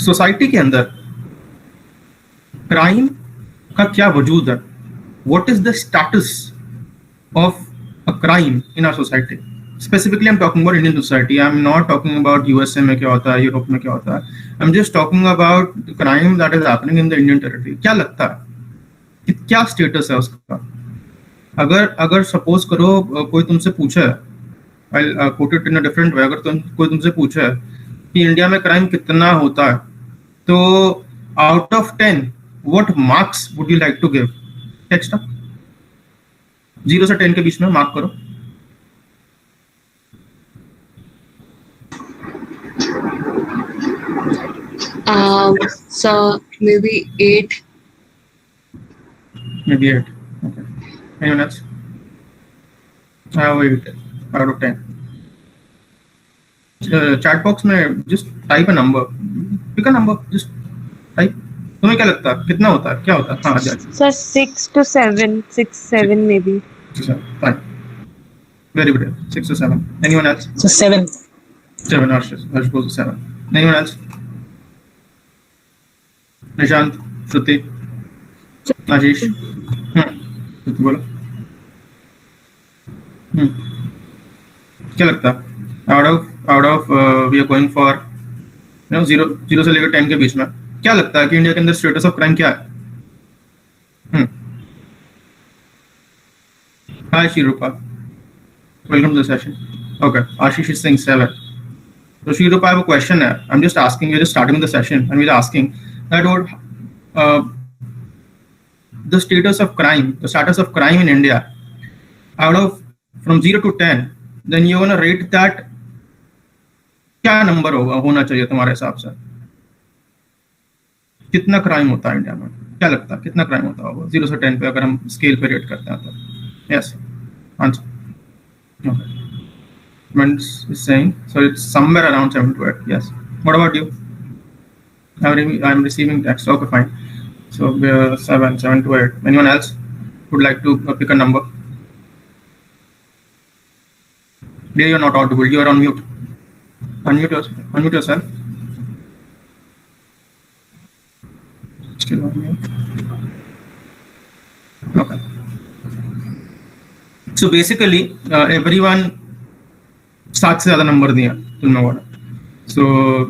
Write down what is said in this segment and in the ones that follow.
Society के अंदर crime का क्या वजूद है, what is the status of a crime in our society. Specifically I am talking about Indian society. I am not talking about USA में क्या होता है, यूरोप में क्या होता है. I am just talking about crime that is happening in the Indian territory. क्या लगता है कि क्या स्टेटस है उसका? अगर सपोज करो कोई तुमसे पूछे, I quote it in a different way, अगर कोई तुमसे पूछे कि इंडिया में क्राइम कितना होता है, तो out of 10 what marks would you like to give? Text 0 से 10 के बीच में मार्क करो. So maybe 8. Maybe 8. Okay. Anyone else? I have 8 out of 10. Chat box में just type a number. Pick a number. Just type. तुम्हें क्या लगता है कितना होता है, क्या होता है? हाँ जाए. Sir, 6 to 7. 6, 7 maybe. Fine. Very good. 6 to 7. Anyone else? So 7. 7. Harsh goes to 7. Anyone else? Nishant, श्रुति, आशीष. श्रुति बोलो. क्या लगता है out of we are going for 0 से लेकर 10 के बीच में, क्या लगता है कि इंडिया के अंदर स्टेटस ऑफ क्राइम क्या है? Hi Shirupa, welcome to the session. Okay, Ashish is saying 7. So Shirupa, I have a question here. I'm just asking, we're just starting the session and we're asking that what the status of crime in India, out of from 0 to 10, then you're going to rate that, क्या number होना चाहिए तुम्हारे हिसाब से? कितना crime होता है India में, क्या लगता है कितना क्राइम होता होगा 0 से 10 पे, अगर हम स्केल पे रेट करते हैं तो? Yes, answer. Okay, is saying so it's somewhere around 7 to 8. Yes. What about you? I'm receiving text. Okay, fine. So 7 to 8. Anyone else would like to pick a number? Dear, you're not audible. You are on mute. Unmute yourself. Still on mute. Okay. So basically, everyone 7 से ज्यादा number दिया तुमने बोला. So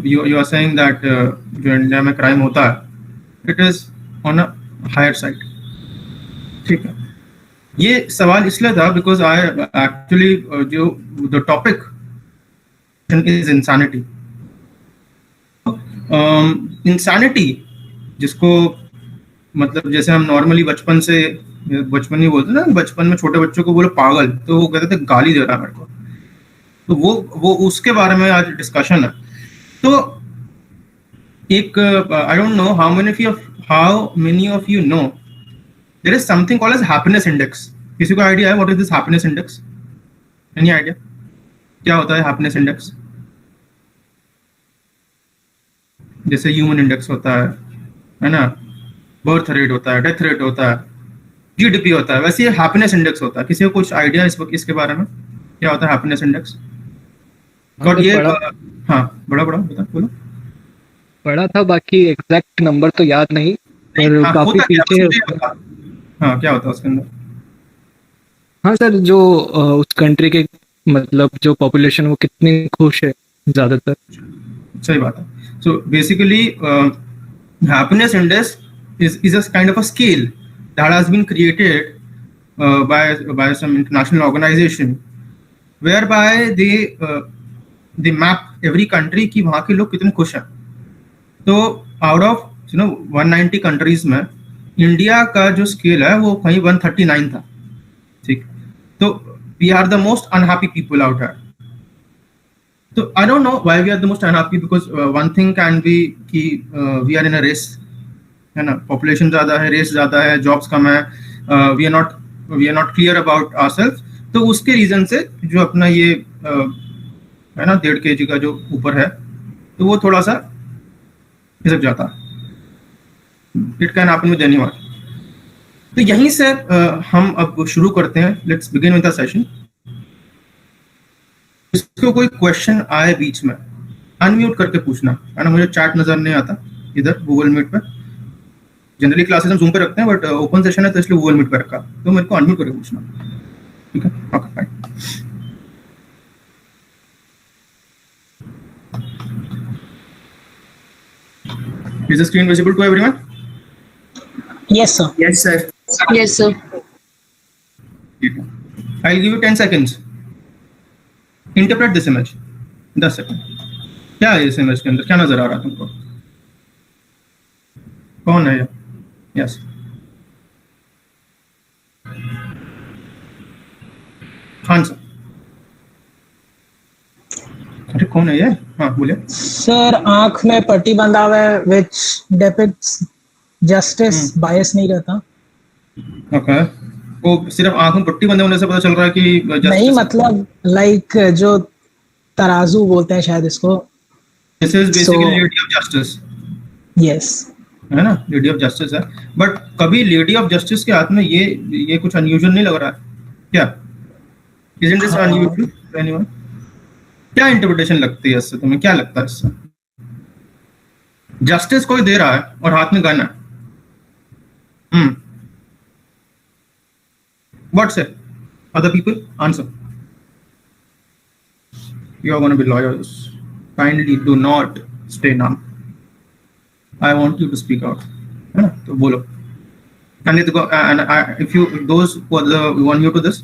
you are saying that जो India में crime होता है it is on a higher side. ठीक है, ये सवाल इसलिए था बिकॉज आई एक्चुअली जो the topic is insanity. Insanity जिसको मतलब जैसे हम नॉर्मली बचपन ही बोलते ना, बचपन में छोटे बच्चों को बोलो पागल तो वो कहते थे गाली दे रहा है मेरे को, तो वो उसके बारे में आज डिस्कशन है. तो एक I don't know how many of you know there is something called as happiness index. किसी को आइडिया है what is this happiness index? Any idea क्या होता है हैप्पीनेस इंडेक्स? जैसे ह्यूमन इंडेक्स होता है ना, बर्थ रेट होता है, डेथ रेट होता है, जीडीपी होता है, वैसे ये हैप्पीनेस इंडेक्स होता है. किसी को कुछ आइडिया इसके बारे में क्या होता है हैप्पीनेस इंडेक्स? और ये हाँ बड़ा बता बोलो. पढ़ा था, बाकी एग्जैक्ट नंबर तो याद नहीं, पर काफी पीछे. हाँ क्या होता है उसके अंदर? हाँ सर, जो उस कंट्री के मतलब जो पॉपुलेशन वो कितनी खुश है ज्यादातर. सही बात है. So basically happiness index is a kind of a scale that has been created by some international organization whereby they map every country कि वहाँ के लोग कितने खुश हैं. तो out of 190 countries में इंडिया का जो स्केल है वो कहीं 139 था. ठीक, तो we are the most unhappy people out here. So I don't know why we are the most unhappy, because one thing can be कि we are in a race, है ना, पॉपुलेशन ज्यादा है, रेस ज्यादा है, जॉब्स कम है, we are not clear about ourself. तो उसके रीजन से जो अपना ये है ना 1.5 kg का जो ऊपर है तो वो थोड़ा सा खिसक जाता है. It can happen with anyone. तो यहीं से हम अब शुरू करते हैं. Let's begin with the session. इसको कोई क्वेश्चन आए बीच में अनम्यूट करके पूछना है ना, मुझे चैट नजर नहीं आता इधर गूगल मीट पे। जनरली क्लासेस हम जूम पे रखते हैं, बट ओपन सेशन है तो इसलिए गूगल मीट पे रखा, तो मेरे को अनम्यूट करके पूछना, ठीक है? Okay fine. Is the screen visible to everyone? Yes, sir. Yes, sir. Yes, sir. I'll give you 10 seconds. Interpret this image. 10 second. क्या है इस इमेज के अंदर, क्या नजर आ रहा है तुमको? कौन है ये? Yes, Khan sir. अरे कौन है ये? हाँ बोलिए। सर आंख में पट्टी बंधा हुआ है which depicts justice, bias नहीं रहता। ओके, वो सिर्फ आंख में पट्टी बंधे होने से पता चल रहा है कि नहीं, मतलब लाइक जो तराजू बोलते हैं शायद इसको। This is basically lady of justice, yes, है ना? लेडी ऑफ जस्टिस है, बट कभी लेडी ऑफ जस्टिस के हाथ में ये कुछ अनयूजुअल नहीं लग रहा है क्या? Isn't this unusual to anyone? क्या इंटरप्रिटेशन लगती है इससे, तुम्हें क्या लगता है इससे? जस्टिस कोई दे रहा है और हाथ में गन है। What say? Other people? Answer. You are going to be lawyers. Kindly do not stay numb. I want you to speak out. है ना? तो बोलो। And if those who are want you to this,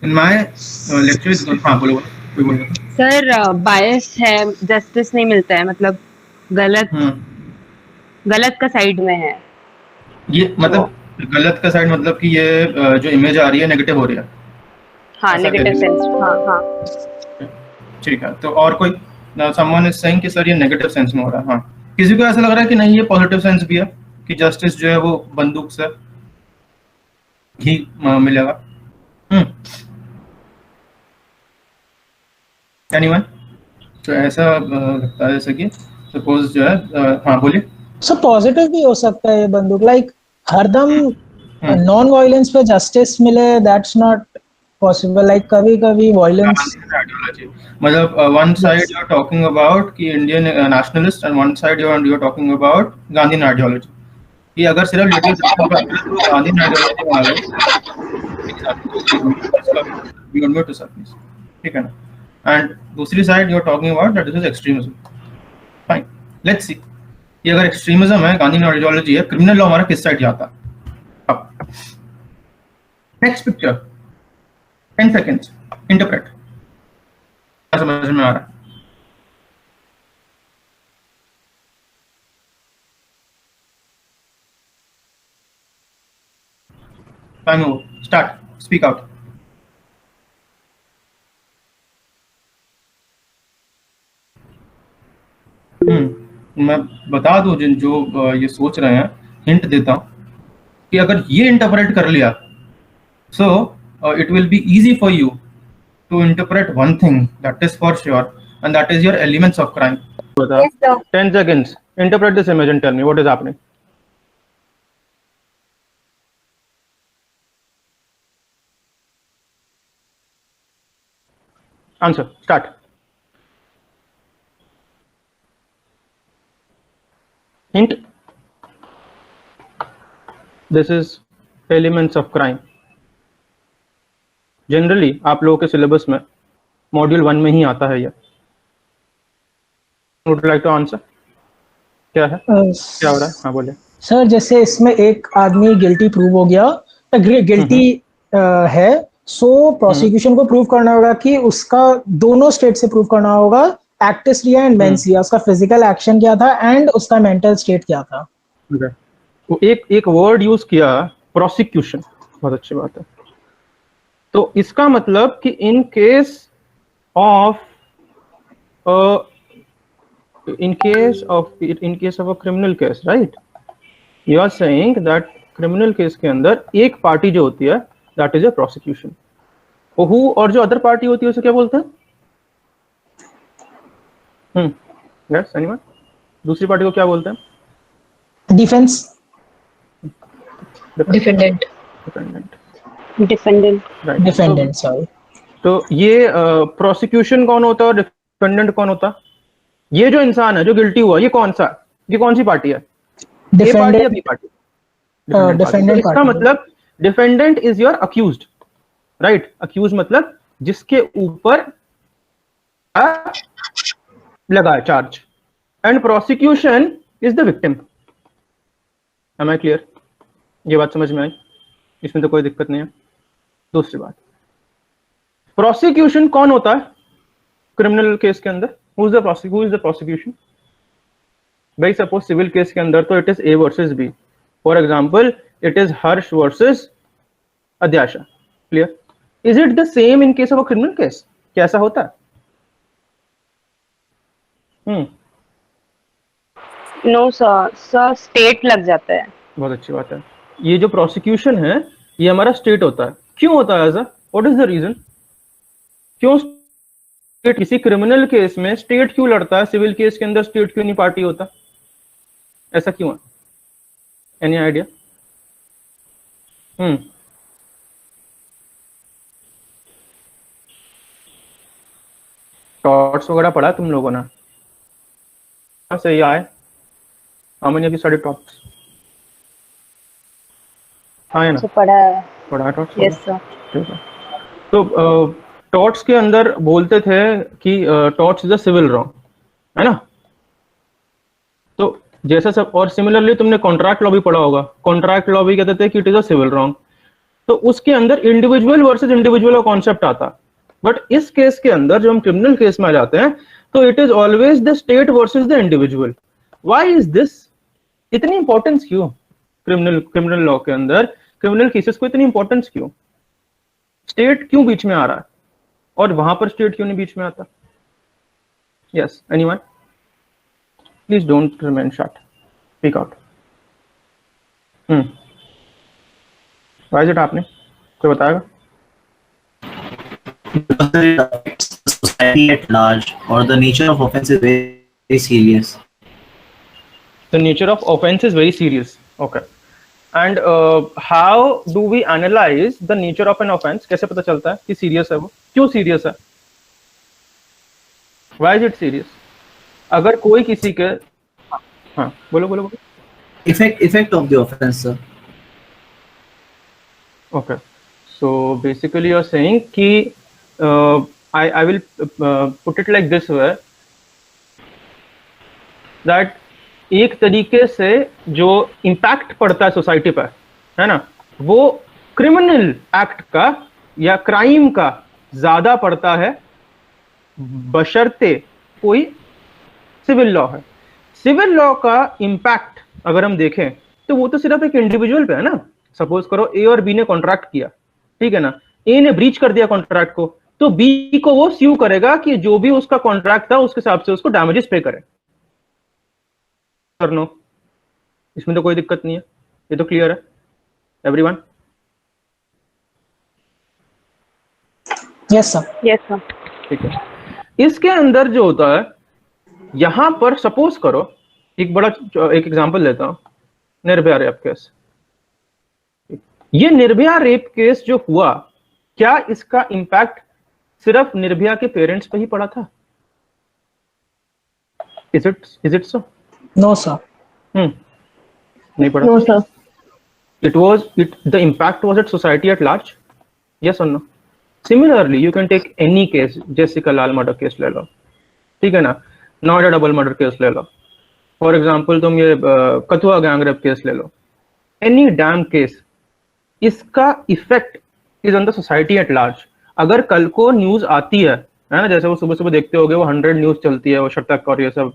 in my lecture is हाँ बोलो। Sir बायस है, justice नहीं मिलता है, मतलब गलत का साइड में है ये, मतलब गलत का साइड, मतलब कि ये जो इमेज आ रही है नेगेटिव हो रही है। हाँ, नेगेटिव सेंस। हाँ ठीक है, तो और कोई समवन इज सेइंग कि सर ये नेगेटिव सेंस में हो रहा है। हाँ, किसी को ऐसा लग रहा है कि नहीं ये पॉजिटिव सेंस भी है कि जस्टिस जो है वो बंदूक से ही मिलेगा? एनीवन? तो ऐसा लगता है जैसे कि सपोज जो है, हाँ बोलिए। सो पॉजिटिव भी हो सकता है ये बंदूक, लाइक हरदम नॉन वायलेंस पे जस्टिस मिले, दैट्स नॉट पॉसिबल। लाइक कभी कभी वायलेंस, मतलब one side you are talking about कि Indian nationalist and one side you are talking about Gandhi ideology. ये अगर सिर्फ गांधी आइडियोलॉजी, ठीक है ना? एंड दूसरी side you are talking about that this is extremism. Fine, let's see ये अगर एक्सट्रीमिज्म है, गांधी आइडियोलॉजी है, क्रिमिनल लॉ हमारा किस साइड जाता है? अब नेक्स्ट पिक्चर, 10 seconds, इंटरप्रेट। समझ में आ रहा है? Time over, start, speak out. मैं बता दूं जिन जो ये सोच रहे हैं, हिंट देता हूं कि अगर ये इंटरप्रेट कर लिया, सो it will be easy for you to interpret one thing, that is for sure, and that is your elements of crime. Yes, sir. 10 seconds, interpret this image and tell me what is happening. Answer, start. Hint, this is elements of crime. Generally आप लोगों के syllabus में module 1 में ही आता है ये। Would like to answer? क्या है, क्या हो रहा है? हाँ बोलिए सर। जैसे इसमें एक आदमी गिल्टी प्रूव हो गया, गिल्टी है, सो प्रोसिक्यूशन को प्रूव करना होगा कि उसका दोनों स्टेट से प्रूव करना होगा, एक्टिस रिया एंड मेंस रिया, उसका फिजिकल एक्शन क्या था एंड उसका मेंटल स्टेट क्या था। वो एक वर्ड यूज किया, प्रोसिक्यूशन, बहुत अच्छी बात है। तो इसका मतलब कि in case of a criminal case, right, you are saying that criminal case के अंदर एक पार्टी जो होती है दैट इज अ प्रोसिक्यूशन, और जो अदर पार्टी होती है उसे क्या बोलते हैं? Yes, anyone? दूसरी पार्टी को क्या बोलते हैं? Defence, Defendant. Defendant, sorry. तो ये प्रोसिक्यूशन कौन होता है और डिफेंडेंट कौन होता है? ये जो इंसान है जो गिल्टी हुआ, ये कौन सा, ये कौन सी पार्टी है, ए पार्टी या बी पार्टी? डिफेंडेंट इसका पार्टी। मतलब defendant is your accused, right? Accuse मतलब जिसके ऊपर लगा है charge, and prosecution is the victim. Am I clear? ये बात समझ में आई? इसमें तो कोई दिक्कत नहीं है। दूसरी बात, प्रोसिक्यूशन कौन होता है क्रिमिनल केस के अंदर? Who is the prosecution? भाई सपोज सिविल केस के अंदर तो it is A versus B, for example it is Harsh versus Adhyasha, clear? Is it the same in case of a criminal case? कैसा होता है? नो सर स्टेट लग जाता है। बहुत अच्छी बात है। ये जो प्रोसिक्यूशन है ये हमारा स्टेट होता है। क्यों होता है ऐसा? What is the reason? क्यों स्टेट किसी क्रिमिनल केस में स्टेट क्यों लड़ता है, सिविल केस के अंदर स्टेट क्यों नहीं पार्टी होता? ऐसा क्यों है? Any idea? टॉट्स वगैरह पढ़ा तुम लोगों ने? सही आए? How many of you study torts? हाँ है ना? तो पढ़ा है टॉट्स? Yes sir. ठीक है। तो टॉट्स के अंदर बोलते थे कि torts is a civil wrong, है ना? तो जैसा सब, और सिमिलरली तुमने कॉन्ट्रैक्ट लॉ भी पढ़ा होगा। कॉन्ट्रैक्ट लॉ भी कहते थे कि it is a civil wrong. तो उसके अंदर इंडिविजुअल वर्सेस इंडिविजुअल का कॉन्सेप्ट आता। बट इस केस के अंदर जो हम क्रिमिनल केस में आ जाते हैं तो it is always the state versus the individual. Why is this? इतनी इंपॉर्टेंस क्यों क्रिमिनल लॉ के अंदर? क्रिमिनल केसेस को इतनी इंपॉर्टेंस क्यों? स्टेट क्यों बीच में आ रहा है और वहां पर स्टेट क्यों नहीं बीच में आता? Yes, anyone? Please don't remain shut, speak out. Why is it? आपने कोई बताएगा? Because it affects the society at large, or the nature of offense is very, very serious. The nature of offense is very serious. Okay. And how do we analyze the nature of an offense? कैसे पता चलता है कि serious है वो? क्यों serious है? Why is it serious? अगर कोई किसी के हाँ बोलो। Effect of the offense, sir. Okay. So basically you're saying कि I will put it like this way, that एक तरीके से जो इम्पैक्ट पड़ता है सोसाइटी पर, है ना, वो क्रिमिनल एक्ट का या क्राइम का ज्यादा पड़ता है बशर्ते कोई सिविल लॉ है। सिविल लॉ का इम्पैक्ट अगर हम देखें तो वो तो सिर्फ एक इंडिविजुअल पे है ना। सपोज करो ए और बी ने कॉन्ट्रैक्ट किया, ठीक है ना, ए ने ब्रीच कर दिया कॉन्ट्रैक्ट को, तो बी को वो स्यू करेगा कि जो भी उसका कॉन्ट्रैक्ट था उसके हिसाब से उसको डैमेजेस पे करे। नो, इसमें तो कोई दिक्कत नहीं है, ये तो क्लियर है everyone? Yes sir. Yes sir. ठीक है। इसके अंदर जो होता है, यहां पर सपोज करो एक एग्जांपल लेता हूं, निर्भया रेप केस। ये निर्भया रेप केस जो हुआ, क्या इसका इंपैक्ट सिर्फ निर्भया के पेरेंट्स पे ही पड़ा था? Is it so? No sir. नहीं पड़ा। No sir. the impact was at society at large, yes or no? Similarly you can take any case, Jessica Lal murder case ले लो, ठीक है ना, नोएडा डबल मर्डर केस ले लो, फॉर एग्जांपल तुम ये Kathua gang rape case ले लो, एनी डैम केस, इसका effect is on the society at large. अगर कल को न्यूज आती है ना, जैसे वो सुबह देखते होगे वो 100 न्यूज चलती है, वो शतक और ये सब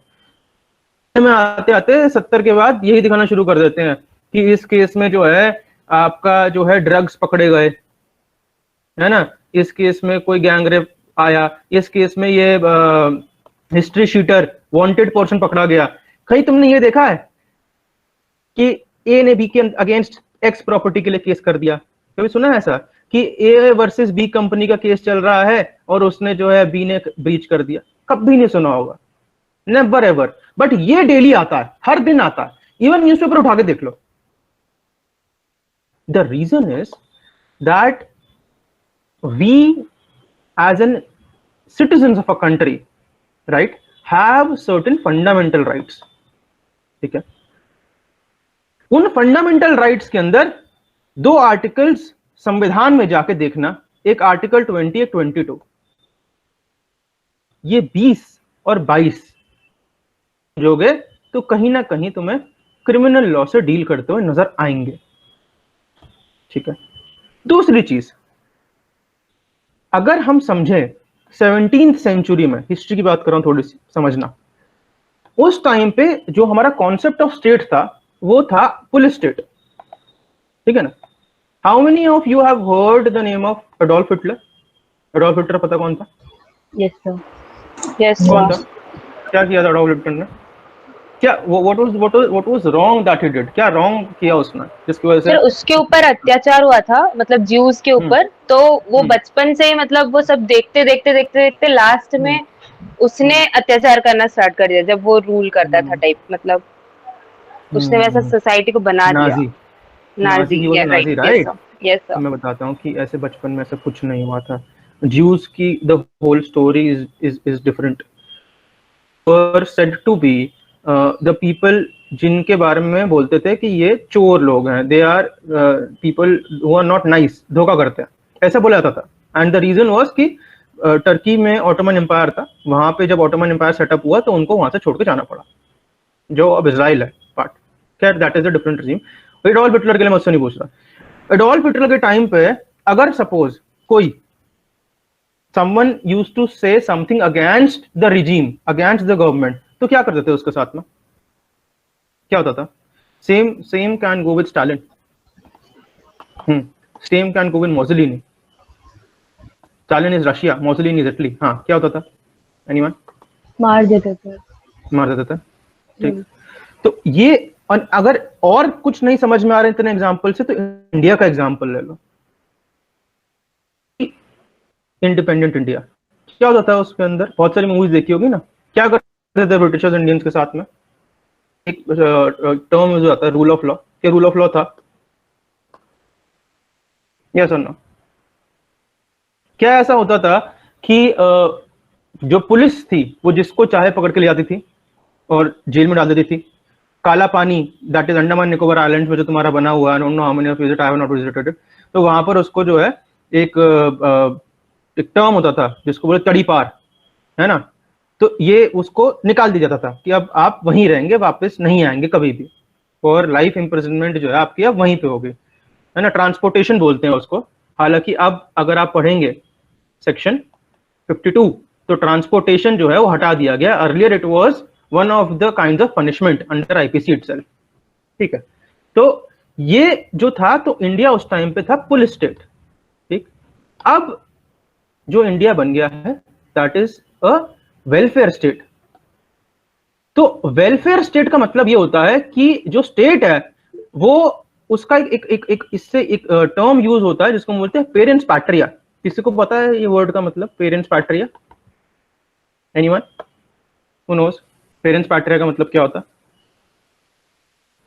में आते आते 70 के बाद यही दिखाना शुरू कर देते हैं कि इस केस में जो है आपका जो है ड्रग्स पकड़े गए, है ना, इस केस में कोई गैंग रेप आया, इस केस में ये हिस्ट्री शीटर वांटेड पर्सन पकड़ा गया। कहीं तुमने ये देखा है कि ए ने बी के अगेंस्ट एक्स प्रॉपर्टी के लिए केस कर दिया? कभी सुना है ऐसा कि ए वर्सेस बी कंपनी का केस चल रहा है और उसने जो है बी ने ब्रीच कर दिया? कभी नहीं सुना होगा, नेवर एवर। बट ये डेली आता है, हर दिन आता है, इवन न्यूज़पेपर उठा के देख लो। The reason is that we as an citizens of a country, right, have certain fundamental rights, ठीक है। उन फंडामेंटल राइट्स के अंदर 2 आर्टिकल्स संविधान में जाके देखना, एक आर्टिकल 20, एक 22, ये 20 और 22 जोगे तो कहीं ना कहीं तुम्हें क्रिमिनल लॉ से डील करते हुए नजर आएंगे, ठीक है। दूसरी चीज, अगर हम समझे 17th सेंचुरी में, हिस्ट्री की बात कर रहा हूं थोड़ी सी समझना, उस टाइम पे जो हमारा कॉन्सेप्ट ऑफ स्टेट था वो था पुलिस स्टेट, ठीक है ना। How many of you have heard the name of Adolf Hitler? Adolf Hitler पता कौन था? यस सर, यस कौन सर। था? क्या किया था एडोल्फ हिटलर ने? क्या what was wrong that he did? क्या रॉन्ग किया उसने जिसकी वजह से सर उसके ऊपर अत्याचार हुआ था, मतलब ज्यूज के ऊपर, तो वो बचपन से ही मतलब वो सब देखते देखते देखते देखते लास्ट में उसने अत्याचार करना स्टार्ट कर दिया जब वो रूल करता था टाइप, मतलब उसने वैसा सोसाइटी को बना दिया। Nazi Nazi, he was a Nazi, right? Yes तो सर। मैं बताता हूँ कि ऐसे बचपन में ऐसा कुछ नहीं हुआ था। ज्यूज की the whole story is different. Were said to be the people जिनके बारे में बोलते थे कि ये चोर लोग हैं, they are people who are not nice, धोखा करते हैं, ऐसा बोला जाता था। एंड द रीजन वाज कि टर्की में ऑटोमन एम्पायर था, वहां पे जब ऑटोमन एम्पायर सेटअप हुआ तो उनको वहां से छोड़ के जाना पड़ा, जो अब इजराइल है पार्ट। खैर that is a different regime. Adolf Hitler के लिए मुझसे नहीं पूछ रहा। एडोल्फ हिटलर के टाइम पे अगर सपोज कोई someone used to say something against the regime, against the government, तो क्या करते थे उसके साथ में? क्या होता था? Same can go with Stalin. Same can go with Mussolini. Stalin is Russia, Mussolini is Italy. हाँ, क्या होता था? Anyone? मार देते थे। मार देते थे, ठीक। तो ये अगर और कुछ नहीं समझ में आ रहे इतने एग्जाम्पल से, तो इंडिया का एग्जाम्पल ले लो। इंडिपेंडेंट इंडिया क्या होता था उसके अंदर? बहुत सारी मूवीज देखी होगी ना। क्या करते थे ब्रिटिशर्स इंडियंस के साथ में? एक टर्म यूज आता है रूल ऑफ लॉ। क्या रूल ऑफ लॉ था? यस और नो? क्या ऐसा होता था कि जो पुलिस थी वो जिसको चाहे पकड़ के ले जाती थी और जेल में डाल देती थी। काला पानी, that is Andaman Nicobar island में जो तुम्हारा बना हुआ है, आई don't know how many of you visit, I have not visited it. तो वहां पर उसको जो है एक टर्म होता था जिसको बोले तड़ी पार, है ना। तो ये उसको निकाल दिया जाता था कि अब आप वहीं रहेंगे, वापस नहीं आएंगे कभी भी, और लाइफ इम्प्रिजनमेंट जो है आपकी अब वहीं पे होगी, है ना। ट्रांसपोर्टेशन बोलते हैं उसको। हालांकि अब अगर आप पढ़ेंगे सेक्शन 52 तो ट्रांसपोर्टेशन जो है वो हटा दिया गया। Earlier it was one of the kinds of punishment under IPC itself, ठीक है। तो ये जो था, तो इंडिया उस टाइम पे था पुलिस स्टेट, ठीक। अब जो इंडिया बन गया है that is a welfare state. तो वेलफेयर स्टेट का मतलब ये होता है कि जो स्टेट है वो उसका एक इससे एक टर्म यूज होता है जिसको बोलते हैं पेरेंट्स पैट्रिया। किसी को पता है ये वर्ड का मतलब, parents patria? Anyone who knows parents patria का मतलब क्या होता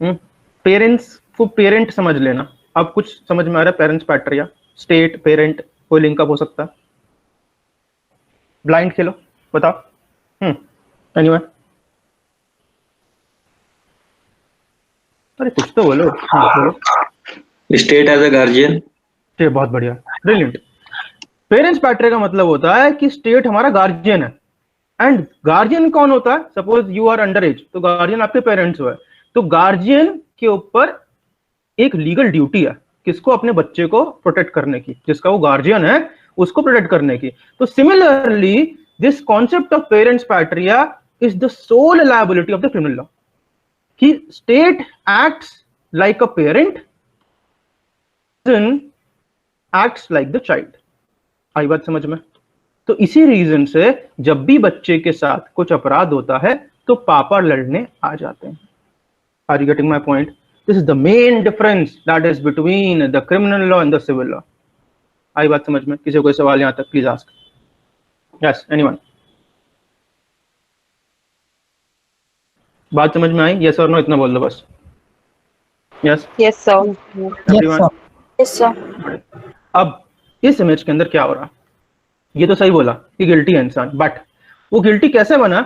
है? पेरेंट्स को पेरेंट समझ लेना। अब कुछ समझ में आ रहा है? पेरेंट्स पैट्रिया, स्टेट, पेरेंट, कोई लिंकअप हो सकता है। ब्लाइंड खेलो, बताओ। एनीवन? अरे कुछ तो बोलो। बोलो। State as a guardian. बहुत बढ़िया, ब्रिलियंट। पेरेंट्स पैट्रिया का मतलब होता है कि स्टेट हमारा गार्जियन है। एंड गार्जियन कौन होता है? Suppose you are under age, तो गार्जियन आपके पेरेंट्स हुए। तो गार्जियन के ऊपर एक लीगल ड्यूटी है, किसको? अपने बच्चे को प्रोटेक्ट करने की, जिसका वो गार्जियन है उसको प्रोटेक्ट करने की। तो similarly this concept of parens patriae is the sole liability of the criminal law, कि state acts like a parent, acts like the child. आई बात समझ में? तो इसी रीजन से जब भी बच्चे के साथ कुछ अपराध होता है तो पापा लड़ने आ जाते हैं। Are you getting my point? This is the main difference that is between the criminal law and the civil law. आई बात समझ में? किसी को कोई सवाल यहां तक प्लीज आस्क। Yes, anyone? बात समझ में आई? यस और नो इतना बोल दो बस। Yes yes sir. Everyone? Yes sir. अब इस इमेज के अंदर क्या हो रहा? ये तो सही बोला कि गिल्टी है इंसान, बट वो गिल्टी कैसे बना?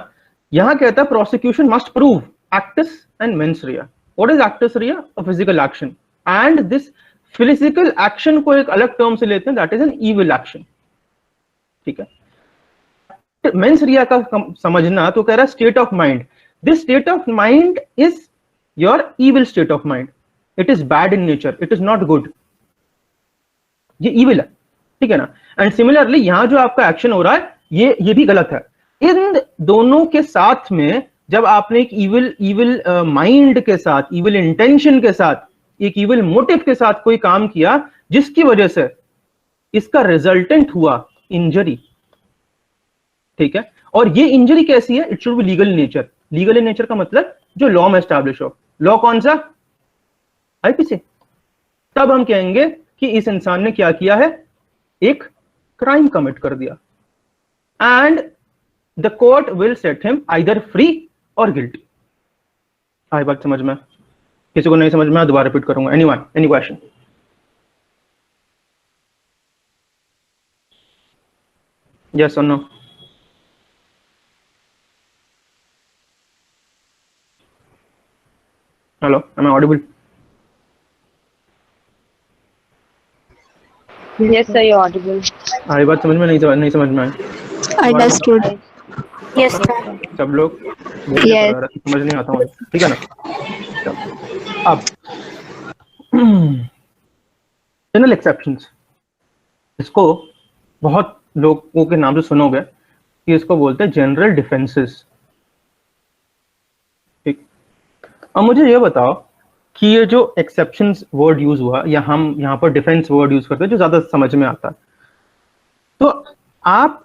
यहाँ कहता है prosecution must prove actus and mens rea. What is actus rea? A physical action. And this physical action को एक अलग टर्म से लेते हैं, that is an evil action. ठीक है, मेंस रिया का समझना तो कह रहा है state of mind. This state of mind is your evil state of mind. It is bad in nature, it is not good, ये इविल है. ठीक है ना. एंड सिमिलरली यहां जो आपका एक्शन हो रहा है ये भी गलत है. इन दोनों के साथ में जब आपने एक इविल माइंड के साथ, इविल इंटेंशन के साथ, एक इविल मोटिव के साथ कोई काम किया जिसकी वजह से इसका रिजल्टेंट हुआ इंजरी. ठीक है, और ये इंजरी कैसी है? It should be legal in nature. Legal in nature का मतलब जो लॉ में एस्टैब्लिश हो. लॉ कौन सा? आईपीसी. तब हम कहेंगे कि इस इंसान ने क्या किया है, एक क्राइम कमिट कर दिया. And the court will set him either free और गिल्टी. आई बात समझ में? किसी को नहीं समझ में दोबारा रिपीट करूंगा. Anyone, any question? यस और no? Hello, am I audible? Yes sir, you're audible. आई बात समझ में नहीं समझ में आई? Understood. Yes, sir. सब लोग Yes. समझ नहीं आता मुझे. ठीक है ना. अब जनरल एक्सेप्शंस, इसको बहुत लोगों के नाम से सुनोगे कि इसको बोलते हैं जनरल डिफेंसेस. ठीक. अब मुझे ये बताओ कि ये जो एक्सेप्शंस वर्ड यूज हुआ, या हम यहाँ पर डिफेंस वर्ड यूज करते हैं जो ज्यादा समझ में आता है, तो आप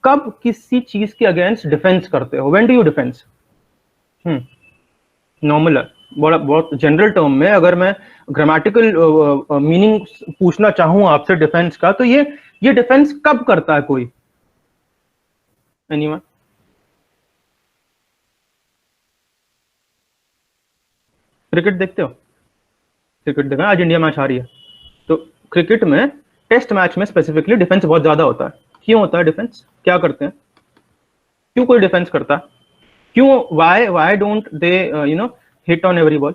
कब किसी चीज के अगेंस्ट डिफेंस करते हो? When do you defence? Normal है, बहुत जनरल टर्म में. अगर मैं ग्रामेटिकल मीनिंग पूछना चाहूं आपसे डिफेंस का, तो ये डिफेंस कब करता है कोई? एनीवन? क्रिकेट देखते हो? क्रिकेट देखा, आज इंडिया मैच आ रही है, तो क्रिकेट में टेस्ट मैच में स्पेसिफिकली डिफेंस बहुत ज्यादा होता है. क्यों होता है डिफेंस? क्या करते हैं? क्यों कोई डिफेंस करता है? क्यों? Why don't they hit on every ball?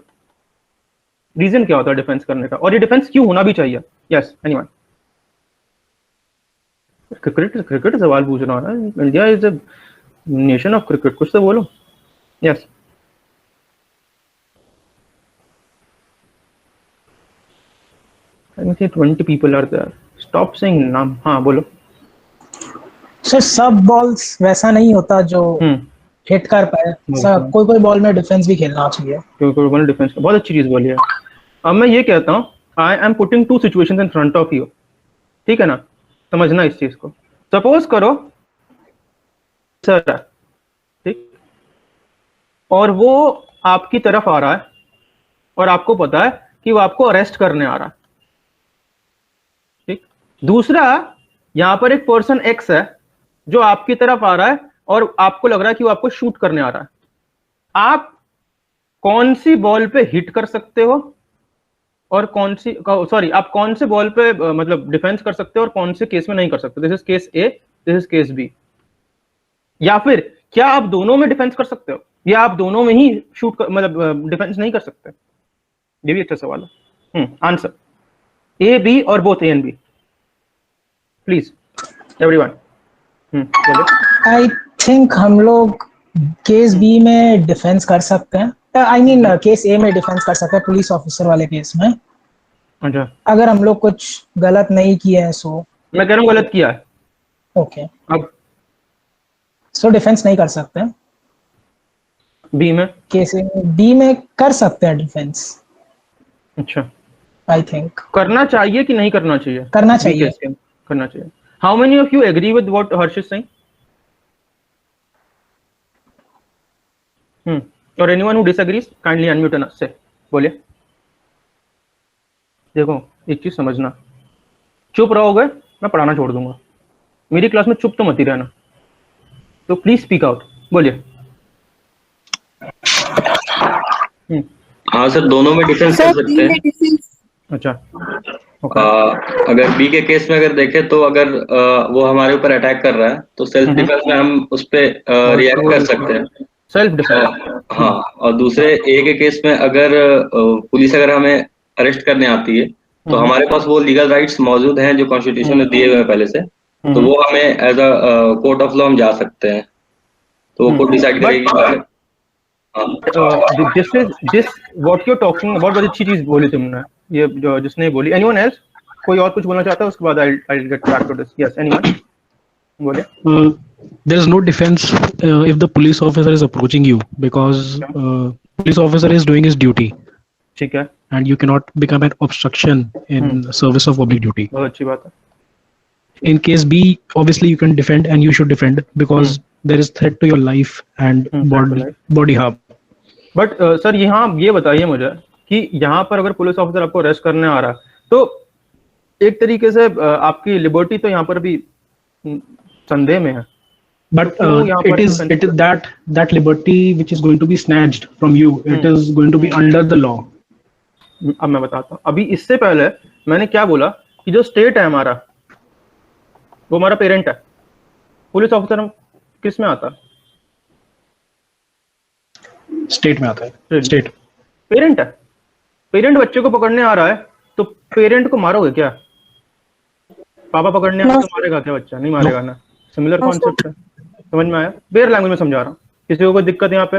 Reason क्या होता है डिफेंस करने का, और ये डिफेंस क्यों होना भी चाहिए? Yes, anyone? क्रिकेट सवाल पूछ रहा हूँ ना. India is a nation of cricket, कुछ तो बोलो. Yes. I think 20 people are there. Stop saying नाम. हाँ बोलो. सर सब बॉल्स वैसा नहीं होता जो हिट कर पाए. सर कोई बॉल में डिफेंस भी खेलना चाहिए. कोई बॉल डिफेंस, बहुत अच्छी चीज बोली है. अब मैं ये कहता हूँ, I am putting two situations in front of you. ठीक है ना, समझना इस चीज को. सपोज करो सर, ठीक, और वो आपकी तरफ आ रहा है और आपको पता है कि वो आपको अरेस्ट करने आ रहा है. ठीक. दूसरा, यहां पर एक पर्सन एक्स है जो आपकी तरफ आ रहा है और आपको लग रहा है कि वो आपको शूट करने आ रहा है. आप कौन सी बॉल पे हिट कर सकते हो और कौन सी, सॉरी, आप कौन से बॉल पे मतलब डिफेंस कर सकते हो और कौन से केस में नहीं कर सकते? This is case A, this is case B. या फिर क्या आप दोनों में डिफेंस कर सकते हो, या आप दोनों में ही शूट मतलब डिफेंस नहीं कर सकते? ये भी अच्छा सवाल है. आंसर ए, बी और both A and B. Please everyone. I think हम लोग केस बी में डिफेंस कर सकते हैं. आई मीन केस ए में डिफेंस कर सकते हैं, पुलिस ऑफिसर वाले केस में. अच्छा, अगर हम लोग कुछ गलत नहीं किए हैं. सो मैं कह रहा हूँ गलत किया है. ओके, अब सो डिफेंस नहीं कर सकते हैं. बी में? केस बी में कर सकते हैं डिफेंस. अच्छा, आई थिंक करना चाहिए कि नहीं करना चाहिए? करना चाहिए. करना चाहिए. How many of you agree with what Harsh is saying? और anyone who disagrees kindly unmute and say बोलिए. देखो, एक चीज समझना, चुप रहोगे मैं पढ़ाना छोड़ दूंगा. मेरी क्लास में चुप तो मत ही रहना, तो प्लीज स्पीक आउट. बोलिए. हाँ सर, दोनों में डिफेंस कर सकते हैं. अच्छा, अगर बी के केस में अगर देखें तो अगर वो हमारे ऊपर अटैक कर रहा है तो सेल्फ डिफेंस में हम उस पे रिएक्ट कर सकते हैं। Self defence. हाँ, और दूसरे ए के केस में अगर पुलिस अगर हमें अरेस्ट करने आती है तो हमारे पास वो लीगल राइट्स मौजूद हैं जो कॉन्स्टिट्यूशन में दिए हुए हैं पहले से, तो वो हमें as a court of law हम जा सकते हैं, तो वो कोर्ट डिसाइड करेगी। This what you are talking about, बहुत अच्छी चीज बोली तुमने, ये जो जिसने बोली। एनीवन एल्स, कोई और कुछ बोलना चाहता है? उसके बाद I will get back to this. Yes, anyone बोले। There is no defense if the police officer is approaching you, because police officer is doing his duty. ठीक है, and you cannot become an obstruction in service of public duty. बहुत अच्छी बात है। In case B, obviously you can defend and you should defend because there is threat to your life and body harm. But sir यहाँ ये बताइए मुझे कि यहाँ पर अगर पुलिस ऑफिसर आपको अरेस्ट करने आ रहा है तो एक तरीके से आपकी लिबर्टी तो यहाँ पर भी संदेह में है। But it is that liberty which is going to be snatched from you. It is going to be under the law. अब मैं बताता हूँ। अभी इससे पहले मैंने क्या बोला कि जो स्टेट है हमारा, वो हमारा पेरेंट है। पुलिस ऑफिसर किस में आता है? स्टेट में आता है। स्टेट पेरेंट है। पेरेंट बच्चे को पकड़ने आ रहा है तो पेरेंट को मारोगे क्या? पापा पकड़ने आए तो मारेगा क्या बच्चा? नहीं मारेगा ना। सिमिलर कॉन्सेप्ट है, समझ में आया? बेयर लैंग्वेज में समझा रहा हूँ, किसी को कोई दिक्कत यहाँ पे।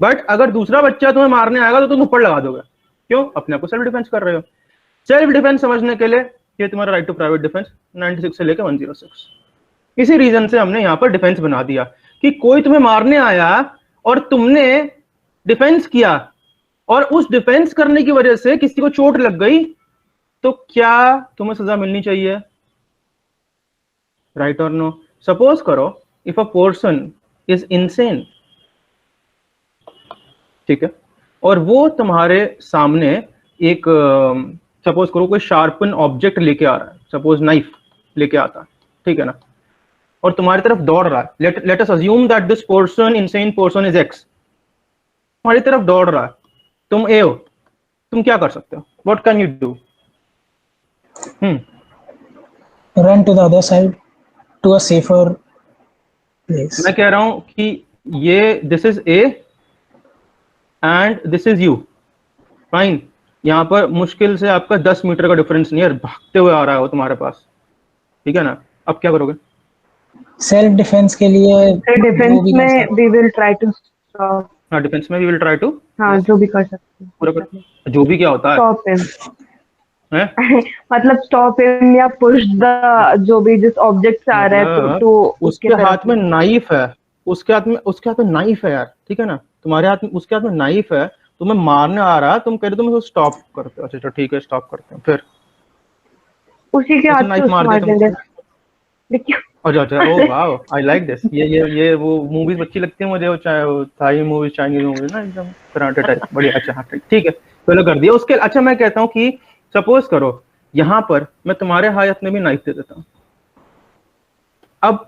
बट अगर दूसरा बच्चा तुम्हें मारने आएगा तो तुम थप्पड़ लगा दोगे। क्यों? अपने आप को सेल्फ डिफेंस कर रहे हो। सेल्फ डिफेंस समझने के लिए ये तुम्हारा राइट टू प्राइवेट डिफेंस 96 से लेकर 106, इसी रीजन से हमने यहाँ पर डिफेंस बना दिया कि कोई तुम्हें मारने आया और तुमने डिफेंस किया और उस डिफेंस करने की वजह से किसी को चोट लग गई तो क्या तुम्हें सजा मिलनी चाहिए? राइट और नो? सपोज करो if a person is insane, ठीक है, और वो तुम्हारे सामने एक सपोज करो कोई शार्पन ऑब्जेक्ट लेके आ रहा है, सपोज नाइफ लेके आता है, ठीक है ना, और तुम्हारी तरफ दौड़ रहा है। Let us assume that this person, insane person is x, तुम्हारी तरफ दौड़ रहा है, तुम ए हो, तुम क्या कर सकते हो? What can you do? Run to the other side to a safer place. मैं कह रहा हूं कि ये this is A and this is you, fine. यहाँ पर मुश्किल से आपका 10 मीटर का डिफरेंस नहीं है, भागते हुए आ रहा है वो तुम्हारे पास, ठीक है ना। अब क्या करोगे? सेल्फ डिफेंस के लिए डिफेंस में we will try to stop. हाँ, डिफेंस में वी विल ट्राई टू, हाँ, जो भी कर सकते हैं पूरा कर। जो भी क्या होता है? स्टॉप हिम, हैं? मतलब स्टॉप हिम या पुश द, जो भी जिस ऑब्जेक्ट आ रहा है तो उसके हाथ में नाइफ है, उसके हाथ में नाइफ है यार, ठीक है ना, तुम्हारे हाथ में, उसके हाथ में नाइफ है, तुम्हें मारने आ रहा है, तुम कह रहे हो तुम उसको स्टॉप करते हो। अच्छा ठीक है, स्टॉप करते हो, फिर उसी के हाथ नाइफ मार देंगे। अच्छा, oh wow, I like this. ये वो मूवीज अच्छी लगती है मुझे, वो चाहे वो थाई मूवीज, चाइनीज मूवीज ना, एकदम कराटे टाइप, बढ़िया। अच्छा हाँ ठीक है, चलो कर दिया उसके। अच्छा मैं कहता हूँ कि सपोज करो यहाँ पर मैं तुम्हारे हाथ में भी नाइफ दे देता हूँ, अब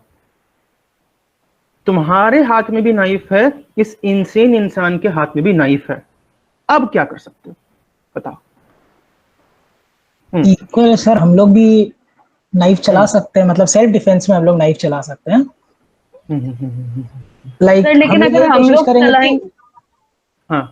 तुम्हारे हाथ में भी नाइफ है, इस इंसेन इंसान के हाथ में भी नाइफ है, अब क्या कर सकते हो बताओ? इक्वल सर, हम लोग भी नाइफ चला सकते हैं, मतलब सेल्फ डिफेंस में हम लोग नाइफ चला सकते हैं। लाइक लेकिन अगर हम लोग चलाएंगे, हाँ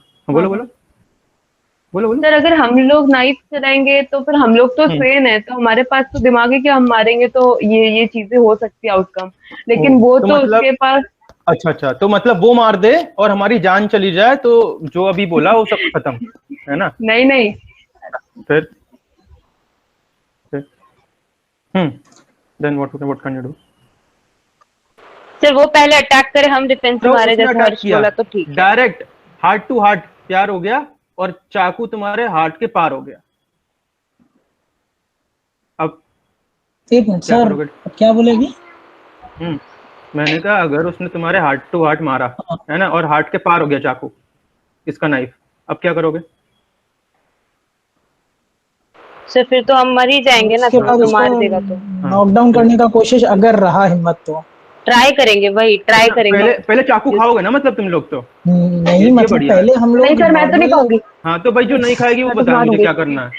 बोलो सर, अगर हम लोग नाइफ चलाएंगे तो फिर हम लोग तो ट्रेन है, तो हमारे पास तो दिमाग है कि हम मारेंगे तो ये चीजें हो सकती है आउटकम, लेकिन वो तो उसके पास। अच्छा, तो मतलब वो मार दे और हमारी जान चली जाए तो जो अभी बोला वो सब खत्म है ना? नहीं फिर then what can you do? Sir वो पहले अटैक करे, हम डिफेंस में मारे, जैसे हर्ष बोला, तो ठीक है। डायरेक्ट हार्ट टू हार्ट प्यार हो गया और चाकू तुम्हारे हार्ट के पार हो गया। अब एक मिनट सर, अब क्या बोलेगी? मैंने कहा अगर उसने तुम्हारे हार्ट टू हार्ट मारा है ना, और हार्ट के पार हो गया चाकू, इसका नाइफ, अब क्या करोगे? सर फिर तो हम मर ही जाएंगे ना, तो मार देगा तो नॉकडाउन करने का कोशिश अगर रहा हिम्मत तो। ट्राई करेंगे, वही ट्राई करेंगे। पहले चाकू खाओगे ना, मतलब तुम लोग तो नहीं ये मतलब बढ़िया है। पहले हम लोग नहीं सर, मैं तो नहीं normal- खाऊंगी हाँ तो भाई जो नहीं खाएगी वो मैं तो बताए मार मुझे दूंगी। क्या करना है,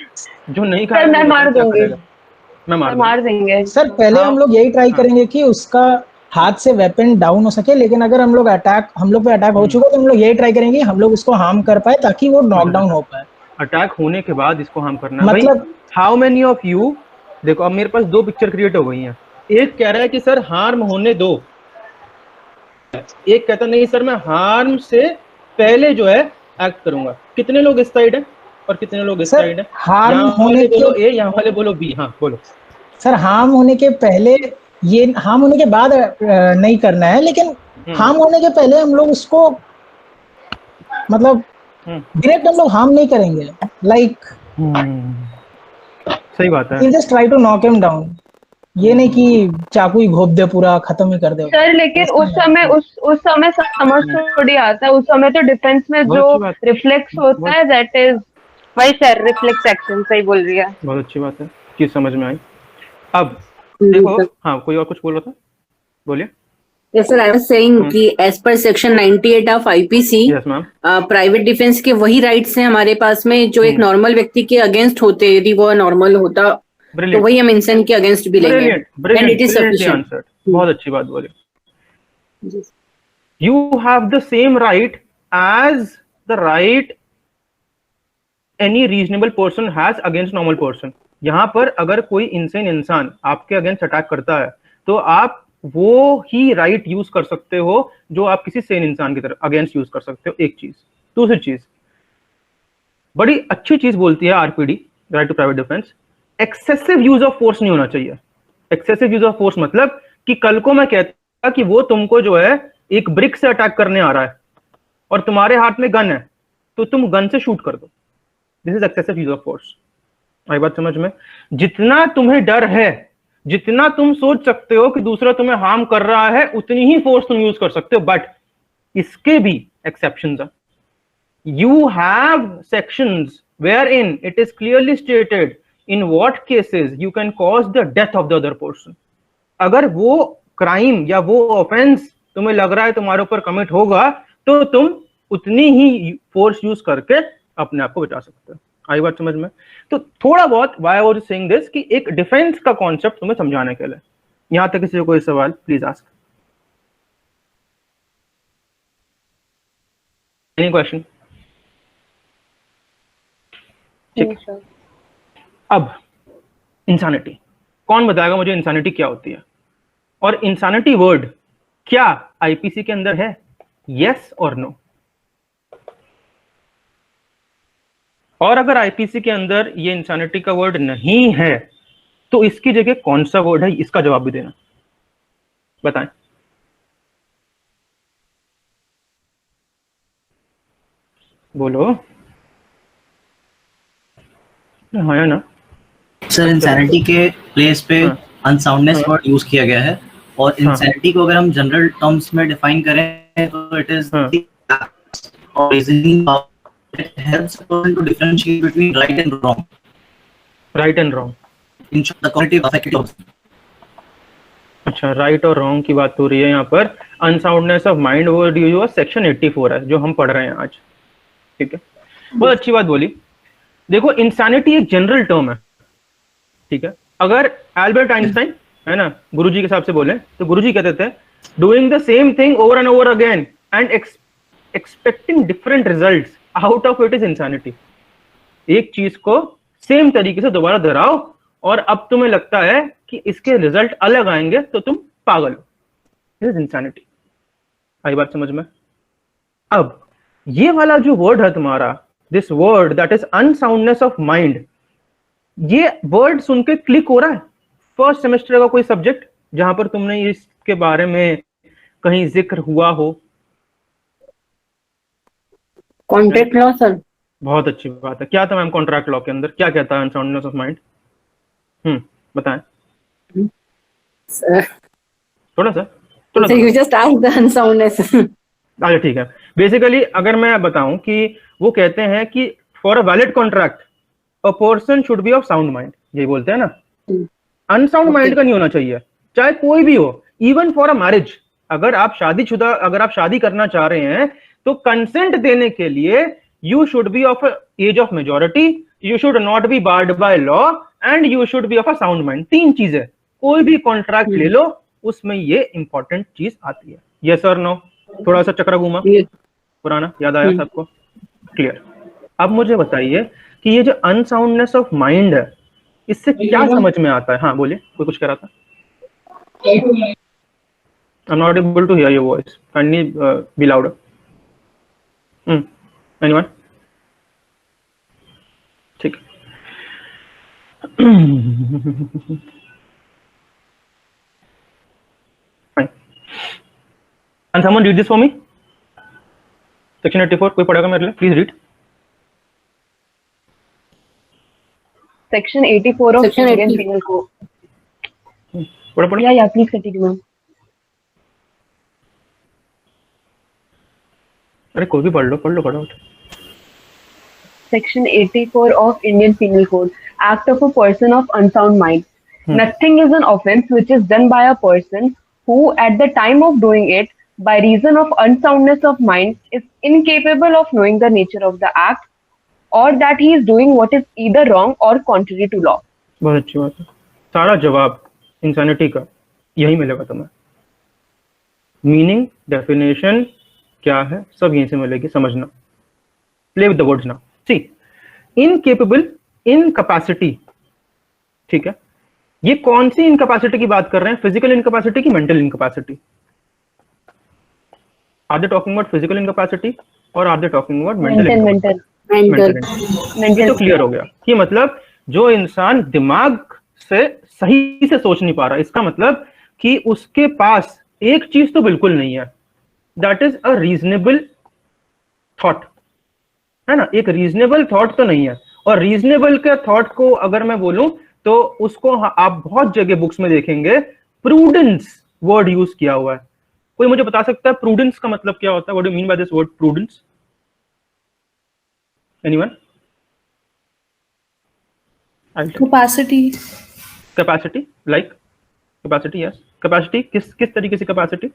जो नहीं सर खाएगा मैं वो मार बताए क्या दूंगी, करेगा। मैं मार दूंगा। मार देंगे। सर पहले हाँ। हम लोग यही ट्राई हाँ। करेंगे कि उसका हाथ से वेपन डाउन हो सके, लेकिन अगर हम लोग पे अटैक हो चुका तो हम लोग यही ट्राई करेंगे कि हम लोग उसको हार्म कर पाए ताकि वो नॉकडाउन हो पाए। अटैक होने के बाद इसको हम करना है मतलब- भाई। हाउ मेनी ऑफ यू, देखो अब मेरे पास दो पिक्चर क्रिएट हो गई हैं। एक कह रहा है कि सर हार्म होने दो, एक कहता नहीं सर मैं हार्म से पहले जो है एक्ट करूंगा। कितने लोग इस साइड है और कितने लोग इस सर साइड है? हार्म यहाँ होने वाले बोलो के ए, यहाँ वाले बोलो बी। हाँ बोलो। सर हार्म होने के पहले, ये हार्म होने के बाद नहीं करना है, लेकिन हार्म होने के पहले हम लोग उसको मतलब डायरेक्ट हम लोग हार्म नहीं करेंगे। लाइक सही बात है। Just try to knock him down, ये नहीं कि चाकू ही घोप दे, पूरा खत्म ही कर दे। सर लेकिन उस समय समझ थोड़ी आता है, उस समय तो डिफेंस में बहुत जो अच्छी बात। रिफ्लेक्स होता है दैट इज वही सर, रिफ्लेक्स एक्शन। सही बोल रही है। बहुत अच्छी बात है, चीज समझ में आई। अब देखो, हाँ कोई और कुछ बोल रहा था, बोलिए। Yes, sir. I was saying कि as per section 98 of IPC, yes ma'am. Private defence के वही राइट्स हैं हमारे पास में जो एक नॉर्मल व्यक्ति के अगेंस्ट होते, यदि वो नॉर्मल होता तो वही हम इंसान के अगेंस्ट भी लेंगे। And it is sufficient. बहुत अच्छी बात बोली। You have the same right as the right any reasonable person has against normal person. यहाँ पर अगर कोई इंसान आपके अगेंस्ट अटैक करता है तो आप वो ही राइट यूज कर सकते हो जो आप किसी सेन इंसान की तरफ अगेंस्ट यूज कर सकते हो। एक चीज। दूसरी चीज, बड़ी अच्छी चीज बोलती है RPD, right to private defence, excessive use of force नहीं होना चाहिए। एक्सेसिव यूज ऑफ फोर्स मतलब कि कल को मैं कहता कि वो तुमको जो है एक ब्रिक से अटैक करने आ रहा है और तुम्हारे हाथ में गन है तो तुम गन से शूट कर दो। This is excessive use of force. आई बात समझ में? जितना तुम्हें डर है, जितना तुम सोच सकते हो कि दूसरा तुम्हें हार्म कर रहा है, उतनी ही फोर्स तुम यूज कर सकते हो। बट इसके भी एक्सेप्शंस हैं। You have sections wherein it is clearly stated in what cases you can cause the death of the other person. अगर वो क्राइम या वो ऑफेंस तुम्हें लग रहा है तुम्हारे ऊपर कमिट होगा तो तुम उतनी ही फोर्स यूज करके अपने आप को बचा सकते हो। आई बात समझ में? तो थोड़ा बहुत why I was saying this कि एक डिफेंस का कॉन्सेप्ट तुम्हें समझाने के लिए। यहां तक किसी को कोई सवाल प्लीज आस्क। Any question? अब इंसानिटी, कौन बताएगा मुझे इंसानिटी क्या होती है? और इंसानिटी वर्ड क्या आईपीसी के अंदर है? यस और नो? और अगर आईपीसी के अंदर ये इंसानिटी का वर्ड नहीं है तो इसकी जगह कौन सा वर्ड है, इसका जवाब भी देना। बताएं। बोलो। हाँ या ना? सर इंसैनिटी के प्लेस पे अनसाउंडनेस वर्ड यूज किया गया है और इंसैनिटी को अगर हम जनरल टर्म्स में डिफाइन करें तो इट इज और reasoning it helps a person to differentiate between right and wrong. Right and wrong. In short, the cognitive faculties. अच्छा, राइट और रॉन्ग की बात हो रही है यहाँ पर। Unsoundness of mind word use हुआ सेक्शन 84 है जो हम पढ़ रहे हैं आज। ठीक है, बहुत अच्छी बात बोली। देखो इंसानिटी एक जनरल टर्म है, ठीक है। अगर एल्बर्ट आइंस्टाइन है ना गुरुजी के हिसाब से बोले तो गुरुजी कहते थे doing the same thing over and over again and expecting different results out of it is insanity. एक चीज को सेम तरीके से दोबारा दोहराओ और अब तुम्हें लगता है कि इसके रिजल्ट अलग आएंगे तो तुम पागल हो। This is insanity. आई बात समझ में? अब ये वाला जो वर्ड है तुम्हारा, this word that is unsoundness of mind, ये वर्ड सुन के क्लिक हो रहा है? फर्स्ट सेमेस्टर का कोई सब्जेक्ट जहां पर तुमने इसके बारे में कहीं जिक्र हुआ हो? Contract law sir. बहुत अच्छी बात है। क्या था मैम कॉन्ट्रैक्ट लॉ के अंदर क्या कहता है अनसाउंडनेस ऑफ माइंड? बताएं थोड़ा सा। You just ask the unsoundness. अच्छा ठीक है। बेसिकली अगर मैं बताऊं कि वो कहते हैं कि for a valid contract a person should be of sound mind, ये बोलते हैं ना। अनसाउंड माइंड का नहीं होना चाहिए, चाहे कोई भी हो। इवन फॉर अ मैरिज, अगर आप शादी करना चाह रहे हैं तो कंसेंट देने के लिए you should be of age of majority, you should not be barred by law and you should be of a sound mind. 3 चीजें, कोई भी कॉन्ट्रैक्ट ले लो उसमें ये इंपॉर्टेंट चीज आती है। यस और नो? थोड़ा सा चक्रा घूमा पुराना, याद आया सबको? क्लियर। अब मुझे बताइए कि ये जो अनसाउंडनेस ऑफ माइंड है इससे क्या समझ में आता है? हाँ बोलिए, कोई कुछ कह रहा था? I'm not able to hear your voice. Can you be louder? Anyone? ठीक। Fine. Can someone read this for me? Section 84. कोई पढ़ेगा मेरे लिए? Please read. Section 84 of Section Indian 80. Penal Code. पढ़ो। Yeah, please continue, ma'am. अरे कोई भी पढ़ लो फटाफट। Section 84 of Indian Penal Code. Act of a person of unsound mind. Nothing is an offense which is done by a person who, at the time of doing it, by reason of unsoundness of mind, is incapable of knowing the nature of the act, or that he is doing what is either wrong or contrary to law. बहुत अच्छी बात है। सारा जवाब insanity का यही मिलेगा तुम्हें। मीनिंग, डेफिनेशन क्या है, सब यहीं से मिलेगी, समझना। Play with the words now. See, incapable, incapacity, ठीक है? ये कौन सी इनकैपेसिटी की बात कर रहे हैं? फिजिकल इनकैपेसिटी की mental incapacity? Are they talking about physical incapacity और are they talking about mental? Mental तो क्लियर हो गया कि मतलब जो इंसान दिमाग से सही से सोच नहीं पा रहा, इसका मतलब कि उसके पास एक चीज तो बिल्कुल नहीं है, that is a reasonable thought, है ना? एक रीजनेबल थॉट तो नहीं है। और रीजनेबल के थॉट को अगर मैं बोलूं तो उसको आप बहुत जगह बुक्स में देखेंगे प्रूडेंस वर्ड यूज किया हुआ है। कोई मुझे बता सकता है प्रूडेंस का मतलब क्या होता है? What do you mean by this word prudence? Anyone? Capacity like capacity, yes. Capacity किस तरीके से capacity?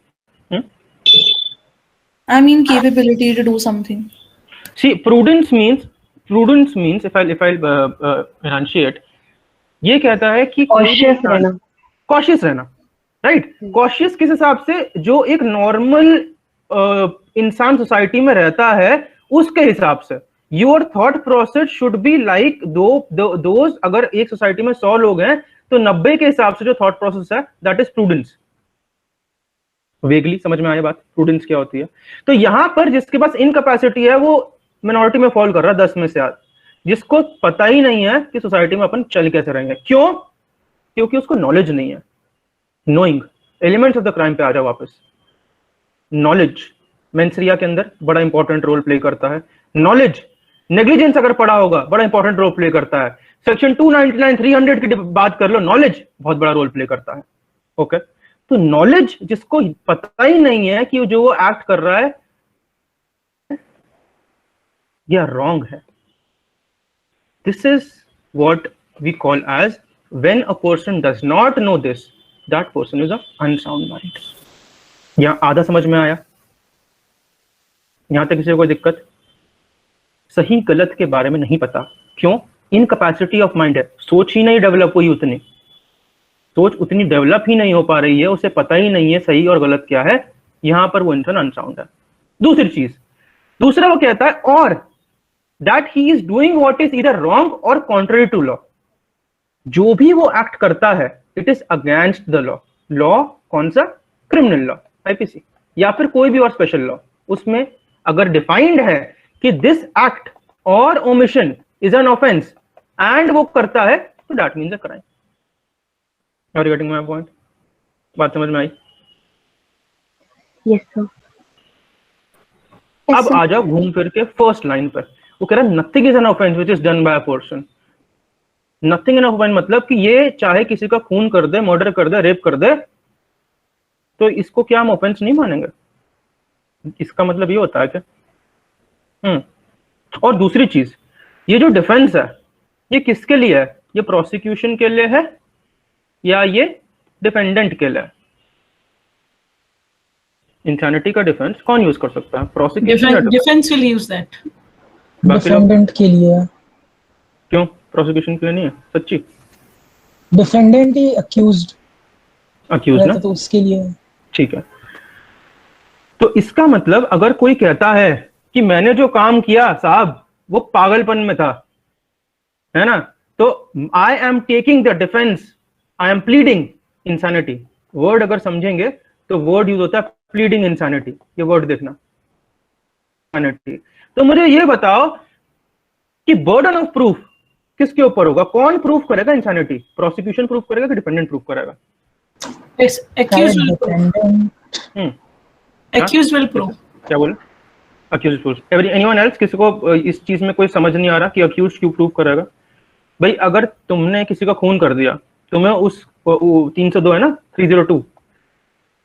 I mean capability to do something. See, prudence means if I'll enunciate, ये कहता है कि cautious रहना, right? Cautious किस हिसाब से? जो एक नॉर्मल इंसान सोसाइटी में रहता है उसके हिसाब से। Your thought process should be like those, अगर एक सोसाइटी में 100 लोग हैं तो 90 के हिसाब से जो थॉट प्रोसेस है दैट इज प्रूडेंस। वेगली समझ में आया बात? प्रूडेंस क्या होती है? तो यहां पर जिसके पास इनकैपेसिटी है वो मिनॉरिटी में फॉल कर रहा है, 10 में से 8, जिसको पता ही नहीं है कि सोसाइटी में अपन चल कैसे रहेंगे। क्यों? क्योंकि उसको नॉलेज नहीं है। Knowing, elements of the crime पे आ जाओ वापस। नॉलेज मेंसरिया के अंदर बड़ा इंपॉर्टेंट रोल प्ले करता है। नॉलेज, नेग्लिजेंस अगर पढ़ा होगा बड़ा इंपॉर्टेंट रोल प्ले करता है। सेक्शन 299, 300 की बात कर लो, नॉलेज बहुत बड़ा रोल प्ले करता है। ओके, तो नॉलेज जिसको पता ही नहीं है कि जो वो एक्ट कर रहा है या रॉन्ग है, this is what we call as when a person does not know this, that person is of unsound mind. यहां आधा समझ में आया? यहां तक किसी को कोई दिक्कत? सही गलत के बारे में नहीं पता। क्यों? इनकैपेसिटी ऑफ माइंड है, सोच ही नहीं डेवलप हुई उतनी, सोच उतनी डेवलप ही नहीं हो पा रही है, उसे पता ही नहीं है सही और गलत क्या है। यहां पर वो इंसान अनसाउंड है। दूसरी चीज, दूसरा वो कहता है और that he is doing what is either wrong और कॉन्ट्ररी टू लॉ। जो भी वो एक्ट करता है it is against the law. Law कौन सा? क्रिमिनल लॉ, आईपीसी, या फिर कोई भी और स्पेशल लॉ। उसमें अगर डिफाइंड है कि दिस एक्ट और omission is an offence and वो करता है तो that means a crime. Are you getting my point? बात समझ में आई? Yes sir. अब आ जाओ घूम फिर के फर्स्ट लाइन पर। वो कह रहा है nothing is an offence which is done by a person. Nothing is an offence मतलब कि ये चाहे किसी का खून कर दे, मर्डर कर दे, रेप कर दे, तो इसको क्या हम ऑफेंस नहीं मानेंगे? इसका मतलब ये होता है क्या? और दूसरी चीज, ये जो डिफेंस है ये किसके लिए है? ये प्रोसिक्यूशन के लिए है या ये डिफेंडेंट के लिए? इंसैनिटी का डिफेंस कौन यूज कर सकता है? Prosecution. Defense will use that. Defendant के लिए। क्यों प्रोसिक्यूशन के लिए नहीं है? सच्ची? डिफेंडेंट ही अक्यूज ना, तो उसके लिए। ठीक है। तो इसका मतलब अगर कोई कहता है कि मैंने जो काम किया साहब वो पागलपन में था, है ना, तो I am taking the defence, I am pleading insanity. Word अगर समझेंगे तो वर्ड यूज होता है प्लीडिंग इंसैनिटी। ये वर्ड देखना, इंसैनिटी। तो मुझे ये बताओ कि बर्डन ऑफ प्रूफ किसके ऊपर होगा? कौन प्रूफ करेगा इंसैनिटी? प्रोसिक्यूशन प्रूफ करेगा कि डिफेंडेंट प्रूफ करेगा? Accused will prove. Accused will prove. क्या बोले? Accused proof. Anyone else? किसी को इस चीज में कोई समझ नहीं आ रहा कि accused क्यों प्रूव करेगा? भाई अगर तुमने किसी का खून कर दिया, तुम्हें उस 302 है ना, 302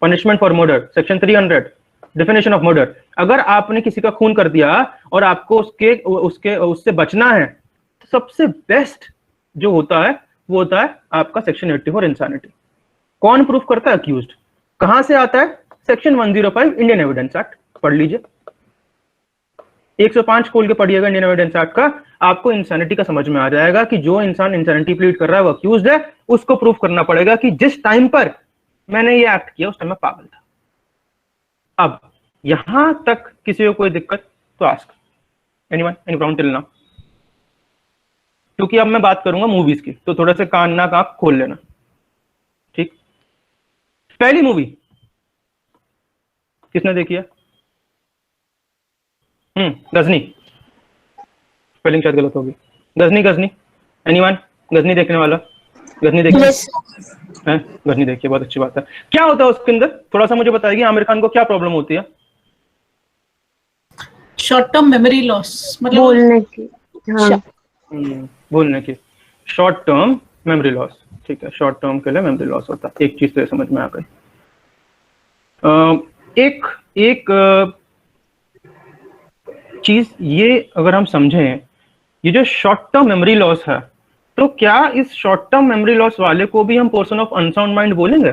punishment for murder, section 300 definition of murder. अगर आपने किसी का खून कर दिया और आपको उससे बचना है, तो सबसे बेस्ट जो होता है वो होता है आपका सेक्शन 84 इंसैनिटी। कौन प्रूफ करता है? अक्यूज्ड। कहां से आता है? Section 105 Indian evidence act. पढ़ लीजिए, 105 खोल के पढ़िएगा इंडियन एविडेंस एक्ट का, आपको इंसैनिटी का समझ में आ जाएगा कि जो इंसान इंसैनिटी प्लीड कर रहा है वो अक्यूज्ड है। उसको प्रूफ करना पड़ेगा कि जिस टाइम पर मैंने ये एक्ट किया उस टाइम मैं पागल था। अब यहां तक किसी को कोई दिक्कत तो ask anyone, any problem till now? क्योंकि अब मैं बात करूंगा मूवीज की, तो थोड़ा सा कान नाक आप खोल लेना, ठीक? पहली मूवी किसने देखी है? गजनी। स्पेलिंग शायद गलत होगी। गजनी। एनीवन गजनी देखने वाला? गजनी देखी है? गजनी देखिए, बहुत अच्छी बात है। क्या होता है उसके अंदर? थोड़ा सा मुझे बताइए, आमिर खान को क्या प्रॉब्लम होती है? शॉर्ट टर्म मेमोरी लॉस, मतलब बोलने की। हाँ। बोलने की शॉर्ट टर्म मेमोरी लॉस, ठीक है। शॉर्ट टर्म के लिए मेमोरी लॉस होता है। एक चीज तो समझ में आ गई। एक चीज ये अगर हम समझें, ये जो शॉर्ट टर्म मेमोरी लॉस है, तो क्या इस शॉर्ट टर्म मेमोरी लॉस वाले को भी हम पर्सन ऑफ अनसाउंड माइंड बोलेंगे?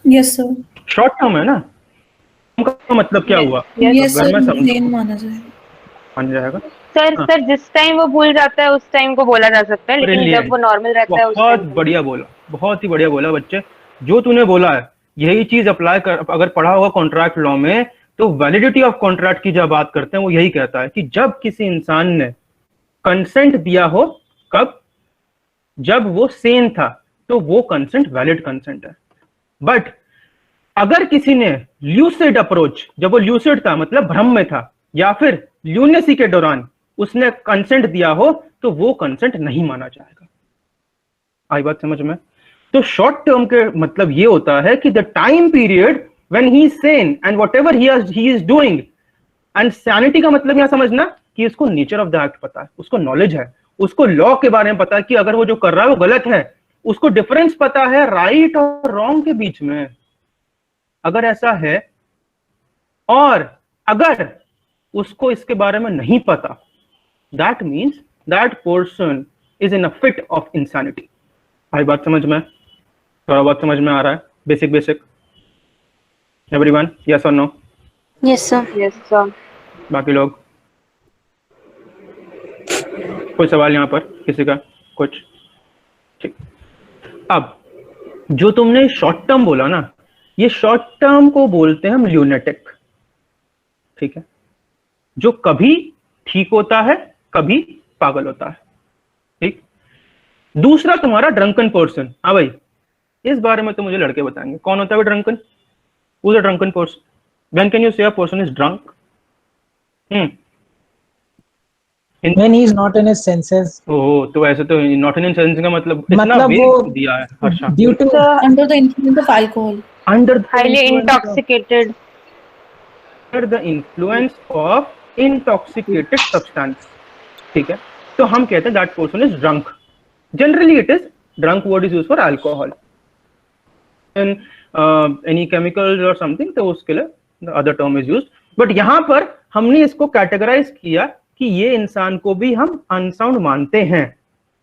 Yes sir. शॉर्ट टर्म है ना, का मतलब क्या हुआ? यस अगर मैं सर, समझूं माना जाए, मान जाएगा। सर जिस टाइम वो भूल जाता है उस टाइम को बोला जा सकता है, लेकिन जब वो नॉर्मल रहता है उस बहुत टाइम। बढ़िया बोला, बहुत ही बढ़िया बोला बच्चे। जो तूने बोला है यही चीज अप्लाई कर, अगर पढ़ा होगा कॉन्ट्रैक्ट लॉ में, तो वैलिडिटी ऑफ कॉन्ट्रैक्ट की जब बात करते हैं वो यही कहता है कि जब किसी इंसान ने कंसेंट दिया हो, कब? जब वो सेन था, तो वो कंसेंट वैलिड कंसेंट है। बट अगर किसी ने ल्यूसिड अप्रोच, जब वो ल्यूसिड था मतलब भ्रम में था, या फिर ल्यूनेसी के दौरान उसने कंसेंट दिया हो, तो वो कंसेंट नहीं माना जाएगा। आई बात समझ में? तो शॉर्ट टर्म के मतलब ये होता है कि the time period when he is Sen and whatever he is doing, and sanity का मतलब यहां समझना कि उसको नेचर ऑफ द एक्ट पता है, उसको नॉलेज है, उसको लॉ के बारे में पता है कि अगर वो जो कर रहा है वो गलत है, उसको डिफरेंस पता है राइट और रॉन्ग के बीच में। अगर ऐसा है, और अगर उसको इसके बारे में नहीं पता, that means that person is in a fit of insanity. आई बात समझ में? थोड़ा बहुत समझ में आ रहा है? बेसिक एवरीवन, यस और नो? Yes sir. बाकी लोग कोई सवाल यहाँ पर किसी का? कुछ? ठीक। अब जो तुमने शॉर्ट टर्म बोला ना, ये शॉर्ट टर्म को बोलते हैं हम ल्यूनेटिक, ठीक है, जो कभी ठीक होता है कभी पागल होता है, ठीक। दूसरा तुम्हारा ड्रंकन पर्सन। हाँ भाई, इस बारे में तो मुझे लड़के बताएंगे, कौन होता है drunken? Who's a drunken person? When can you say a person is drunk? When he is not in his senses. ओह, तो ऐसे तो not in his senses का मतलब इतना वो दिया है Harsha. due to under the influence of alcohol, under the highly influence intoxicated, under the influence of intoxicated substance, ठीक है। तो हम कहते हैं that person is drunk. Generally it is drunk word is used for alcohol. And any chemicals or something, तो उसके लिए the other term is used. But यहाँ पर हमने इसको कैटेगराइज किया कि ये इंसान को भी हम अनसाउंड मानते हैं।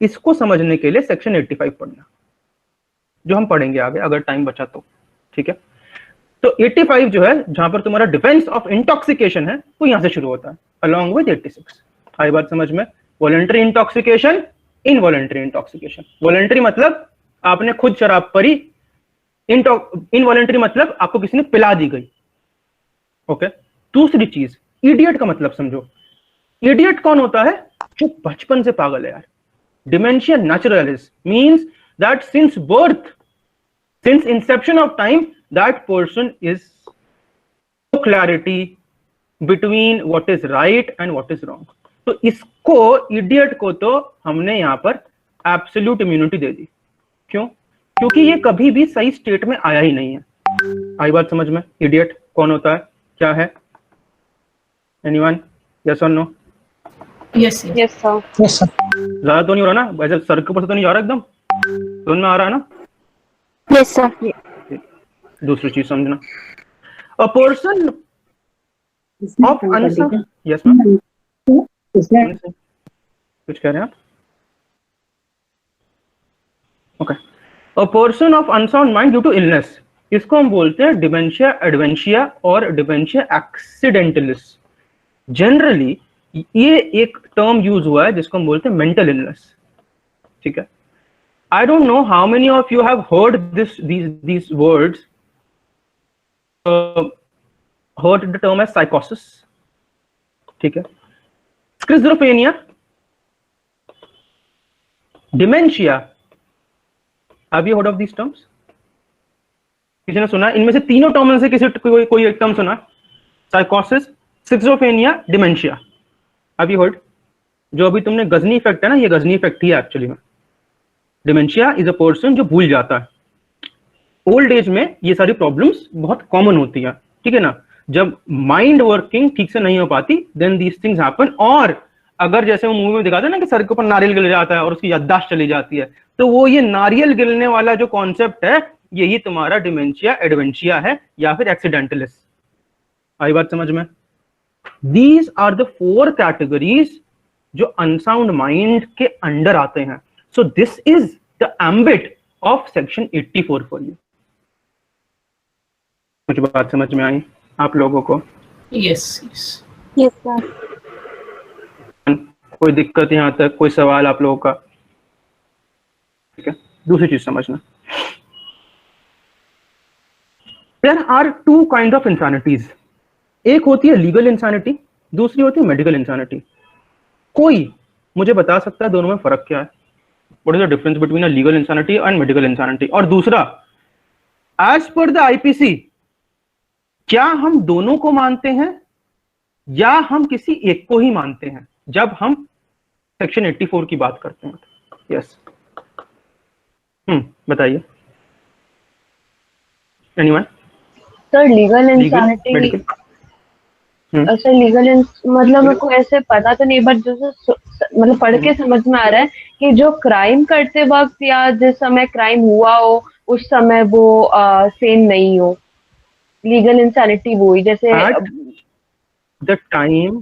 इसको समझने के लिए सेक्शन 85 पढ़ना। जो हम पढ़ेंगे आगे अगर टाइम बचा तो, ठीक है। तो 85 जो है जहां पर तुम्हारा डिफेंस ऑफ इंटॉक्सिकेशन है वो यहां से शुरू होता है अलॉन्ग विद 86। आई बात समझ में? Voluntary intoxication, involuntary intoxication. Voluntary मतलब आपने खुद शराब परी, इनवॉलंटरी मतलब आपको किसी ने पिला दी गई, ओके। दूसरी चीज इडियट का मतलब समझो। इडियट कौन होता है? जो बचपन से पागल है यार। Dementia naturalis means that since birth, since inception of time, that person is no clarity between what is right and what is wrong. तो इसको, इडियट को तो हमने यहां पर एब्सोल्यूट इम्यूनिटी दे दी। क्यों? क्योंकि ये कभी भी सही स्टेट में आया ही नहीं है। आई बात समझ में? इडियट कौन होता है, क्या है? एनीवन? यस और no? Yes yes sir. Yes sir. ज्यादा तो नहीं हो रहा ना, वैसे सर के ऊपर से तो नहीं जा रहा एकदम, समझ में आ रहा है ना? Yes sir. दूसरी चीज समझना, a person of unsound, yes ma'am कुछ कह रहे हैं आप? Okay. A person of unsound mind due to illness, इसको हम बोलते हैं डिमेंशिया एडवेंशिया और डिमेंशिया एक्सीडेंटलिस। जनरली ये एक टर्म यूज हुआ है जिसको हम बोलते हैं मेंटल इलनेस, ठीक है। आई don't know how many of you have heard these words, heard the term as psychosis, ठीक है। Schizophrenia, dementia, have you heard of these terms? किसी ने सुना? इनमें से तीनों टर्म में से किसी कोई एक टर्म सुना? साइकोसिस, schizophrenia, dementia. Have you heard? जो अभी तुमने गजनी इफेक्ट है ना, ये गजनी इफेक्ट ही है एक्चुअली में। डिमेंशिया इज अ पर्सन जो भूल जाता है। ओल्ड एज में ये सारी प्रॉब्लम्स बहुत कॉमन होती है, ठीक है ना। जब माइंड वर्किंग ठीक से नहीं हो पाती, देन दीज थिंग्स हैपन। और अगर जैसे वो मूवी में दिखाते हैं ना कि सर के ऊपर नारियल गिर जाता है और उसकी याददाश्त चली जाती है, तो वो ये नारियल गिरने वाला जो कॉन्सेप्ट है, यही तुम्हारा डिमेंशिया एडवेंशिया है या फिर एक्सीडेंटलिस। आई बात समझ में? These are the 4 categories जो अनसाउंड माइंड के अंडर आते हैं। So this is the ambit of section 84 for you। कुछ बात समझ में आई आप लोगों को? Yes yes sir. कोई दिक्कत यहाँ तक, कोई सवाल आप लोगों का? ठीक है। दूसरी चीज समझना, there are 2 kinds of insanities। एक होती है लीगल इंसानिटी, दूसरी होती है मेडिकल इंसानिटी। कोई मुझे बता सकता है दोनों में फर्क क्या है? What is the difference between a legal insanity and medical insanity? और दूसरा, एज पर द आईपीसी, क्या हम दोनों को मानते हैं या हम किसी एक को ही मानते हैं जब हम सेक्शन 84 की बात करते हैं? यस, बताइए। Anyone? Sir legal insanity, sir legal मतलब मेरे को ऐसे पता तो नहीं, बट जैसे मतलब पढ़ के समझ में आ रहा है कि जो क्राइम करते वक्त या जिस समय क्राइम हुआ हो उस समय वो सेम नहीं हो। लीगल इंसानिटी वो ही, जैसे द टाइम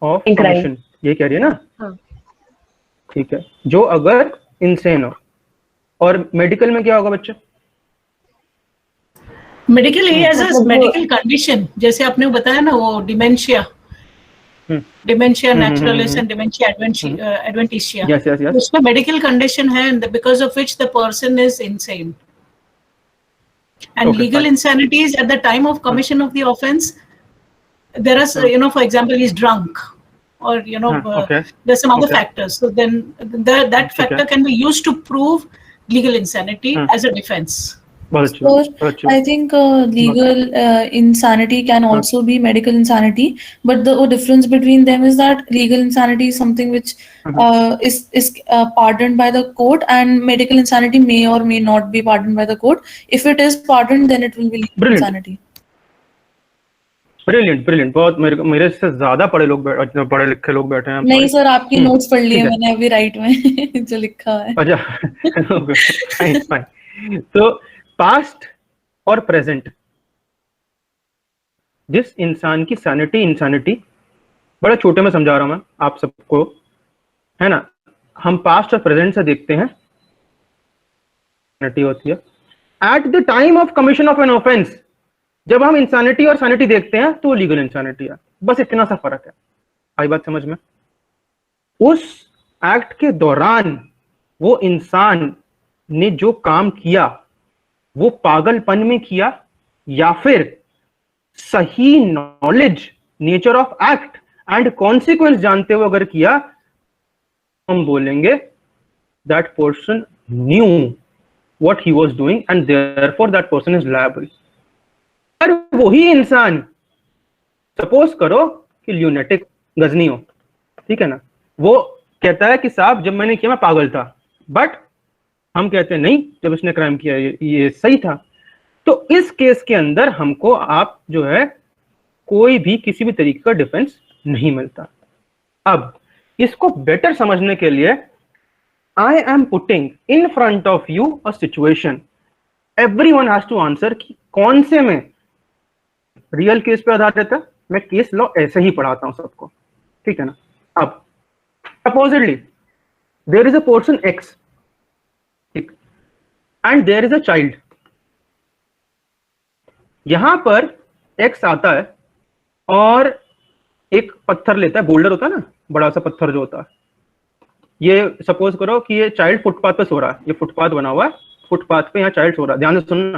ऑफ कमिशन, ये कह रही है ना? हाँ। ठीक है। जो अगर इंसेन हो। और मेडिकल में क्या होगा बच्चे? Medical as a medical condition, जैसे आपने बताया ना वो dementia, dementia naturalis and dementia adventitia, yes yes yes, उसमें मेडिकल कंडीशन है because of which the person is insane. And Okay, legal fine. insanity is at the time of commission of the offense. There are, you know, for example, he's drunk, or you know, okay. there's some other Okay. factors. So then that factor Okay. can be used to prove legal insanity as a defense. बहुत अच्छी, So बहुत अच्छी। I think legal insanity can also be medical insanity, but the difference between them is that legal insanity is something which is pardoned by the court, and medical insanity may or may not be pardoned by the court. If it is pardoned, then it will be legal Brilliant. insanity. Brilliant brilliant, बहुत मेरे से ज्यादा पढ़े लिखे लोग बैठे हैं। नहीं सर, आपकी नोट्स पढ़ लिए मैंने अभी राइट में जो लिखा है। अच्छा, फाइन फाइन। तो पास्ट और प्रेजेंट, जिस इंसान की सैनिटी इंसानिटी, बड़ा छोटे में समझा रहा हूं मैं आप सबको, है ना। हम पास्ट और प्रेजेंट से देखते हैं insanity होती है at the time of commission of an offence. जब हम इंसानिटी और सैनिटी देखते हैं तो लीगल इंसानिटी है, बस इतना सा फर्क है। आई बात समझ में? उस एक्ट के दौरान वो इंसान ने जो काम किया वो पागलपन में किया या फिर सही knowledge, nature of act and consequence जानते हुए अगर किया, हम बोलेंगे that person knew what he was doing and therefore that person is liable. पर वही इंसान, सपोज करो कि ल्यूनेटिक गजनी हो, ठीक है ना, वो कहता है कि साहब जब मैंने किया मैं पागल था, बट हम कहते हैं नहीं, जब इसने क्राइम किया ये सही था। तो इस केस के अंदर हमको आप जो है कोई भी किसी भी तरीके का डिफेंस नहीं मिलता। अब इसको बेटर समझने के लिए I am putting in front of you a situation, everyone has to answer कि कौन से में रियल केस पे आधारित है। मैं केस लॉ ऐसे ही पढ़ाता हूं सबको, ठीक है ना। अब suppositely there is a person X, ठीक, and there is a child. यहां पर एक्स आता है और एक पत्थर लेता है, बोल्डर होता है ना, बड़ा सा पत्थर जो होता है। ये सपोज करो कि ये चाइल्ड फुटपाथ पे सो रहा है, ये फुटपाथ बना हुआ है, फुटपाथ पे यहाँ चाइल्ड सो रहा है, ध्यान से सुनना।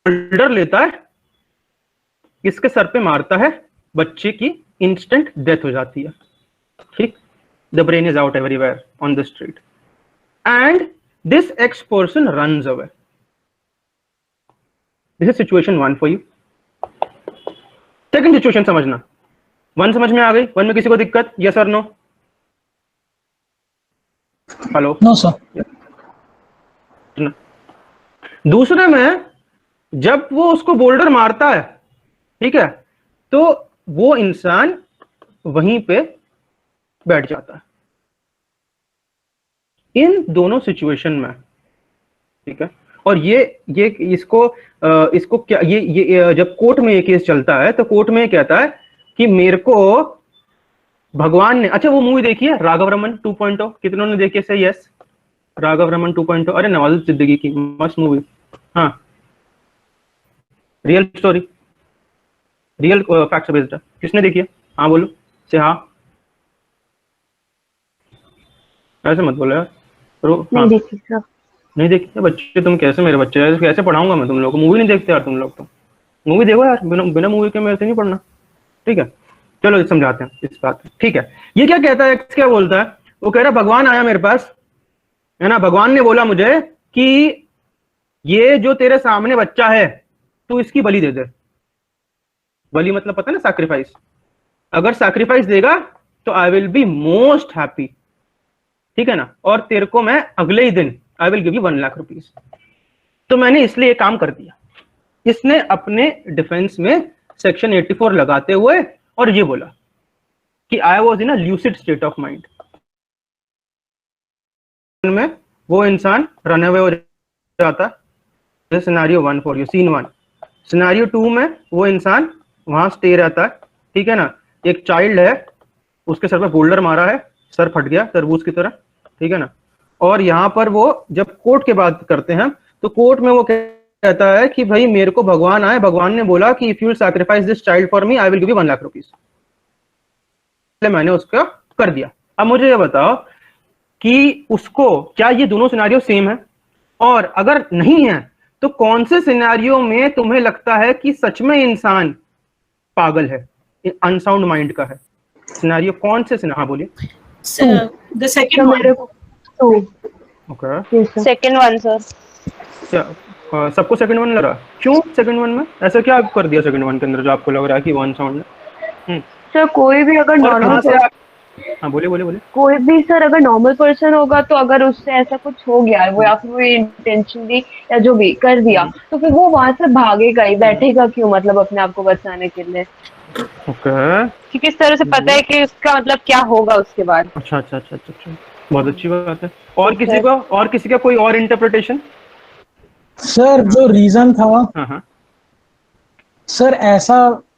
बोल्डर लेता है, इसके सर पे मारता है, बच्चे की इंस्टेंट डेथ हो जाती है, ठीक। The brain is out everywhere on the street and this x person runs away. This is situation 1 for you. Second situation समझना। 1 समझ में आ गई? 1 में किसी को दिक्कत? यस और नो? हेलो? No sir. दूसरे में जब वो उसको बोल्डर मारता है, ठीक है, तो वो इंसान वहीं पे बैठ जाता है। इन दोनों सिचुएशन में, ठीक है, और ये इसको क्या, ये जब कोर्ट में ये केस चलता है तो कोर्ट में कहता है कि मेरे को भगवान ने, अच्छा वो मूवी देखी है राघव रमन 2.0? कितनों ने देखी है? से यस, राघव रमन 2.0। अरे नवाजुद्दीन सिद्दीकी की मस्त मूवी। हाँ, real story, real facts based है। किसने देखी है? हाँ बोलो से। हाँ, ऐसे मत बोलो यार। नहीं देखी सर। नहीं देखी? बच्चे तुम कैसे, मेरे बच्चे कैसे पढ़ाऊंगा मैं तुम लोग को? मूवी नहीं देखते यार तुम लोग तो। मूवी देखो यार, बिना मूवी के मेरे से नहीं पढ़ना, ठीक है। चलो समझाते हैं इस बात, ठीक है। ये क्या कहता है, क्या बोलता है? वो कह रहा भगवान आया मेरे पास, है ना, भगवान ने बोला मुझे कि ये जो तेरे सामने बच्चा है तू इसकी बलि दे दे। बलि मतलब पता है ना, सैक्रिफाइस। अगर सैक्रिफाइस देगा तो I will be most happy, ठीक है ना, और तेरे को मैं अगले ही दिन I will give you 1 lakh rupees. तो मैंने इसलिए ये काम कर दिया। इसने अपने डिफेंस में सेक्शन 84 लगाते हुए और ये बोला कि I was in a lucid state of mind. में वो इंसान रन अवे हो जाता है, scenario 1 for you, scene 1। Scenario 2 में वो इंसान वहां स्टे रहता है, ठीक है ना। एक चाइल्ड है, उसके सर पे बोल्डर मारा है, सर फट गया तरबूज की तरह, ठीक है ना। और यहाँ पर वो जब कोर्ट के बात करते हैं तो कोर्ट में वो कहता है कि भाई मेरे को भगवान आए, भगवान ने बोला कि if you sacrifice this child for me I will give you 1 lakh rupees. मैंने उसका कर दिया। अब मुझे ये बताओ कि उसको क्या ये दोनों सिनेरियो सेम है, और अगर नहीं है तो कौन से सिनेरियो में तुम्हें लगता है कि सच में इंसान पागल है, अनसाउंड माइंड का है? सिनेरियो कौन से सिनेरियो? हाँ बोलिए। The second one. Okay, second 1 sir. क्या सबको सेकंड 1 लग रहा? क्यों सेकंड 1 में ऐसा क्या कर दिया सेकंड 1 के अंदर जो आपको लग रहा है कि वन साउंड है? सर कोई भी अगर नॉर्मल, हाँ बोलिए। कोई भी सर अगर नॉर्मल पर्सन होगा तो अगर उससे ऐसा कुछ हो गया है, वो या फिर वो इंटेंशनली या जो भी कर दिया, तो फिर वो वहां से भागेगा ही, बैठेगा क्यों, मतलब अपने आप को बचाने के लिए। ओके, क्योंकि इस तरह से पता है कि उसका मतलब क्या होगा उसके बाद। अच्छा, बहुत अच्छी बात है। और किसी का कोई और इंटरप्रिटेशन? सर जो रीजन था, हाँ सर ऐसा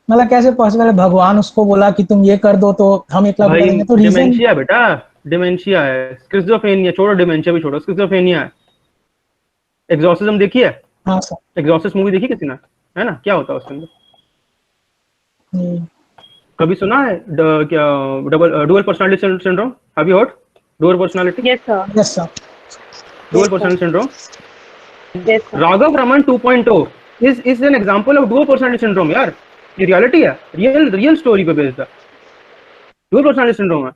मतलब कैसे पॉसिबल है? भगवान उसको बोला कि तुम ये कर दो तो हम 1 लाख करेंगे, तो रीजन डिमेंशिया बेटा, डिमेंशिया है, स्किज़ोफ्रेनिया छोड़ो, डिमेंशिया भी छोड़ो, स्किज़ोफ्रेनिया है। एग्जॉर्सिज्म देखी है? हाँ सर। एग्जॉर्सिस्ट मूवी देखी किसी ने? है ना, क्या होता है उसके अंदर? कभी सुना है क्या dual personality syndrome? Have you heard dual personality? Yes sir, yes sir. Dual personality syndrome. Yes sir. Raghav Raman 2.0 is an example of dual personality syndrome यार. ये रियलिटी है, रियल स्टोरी पे बेस्ड है. डुअल पर्सनालिटी सिंड्रोम है.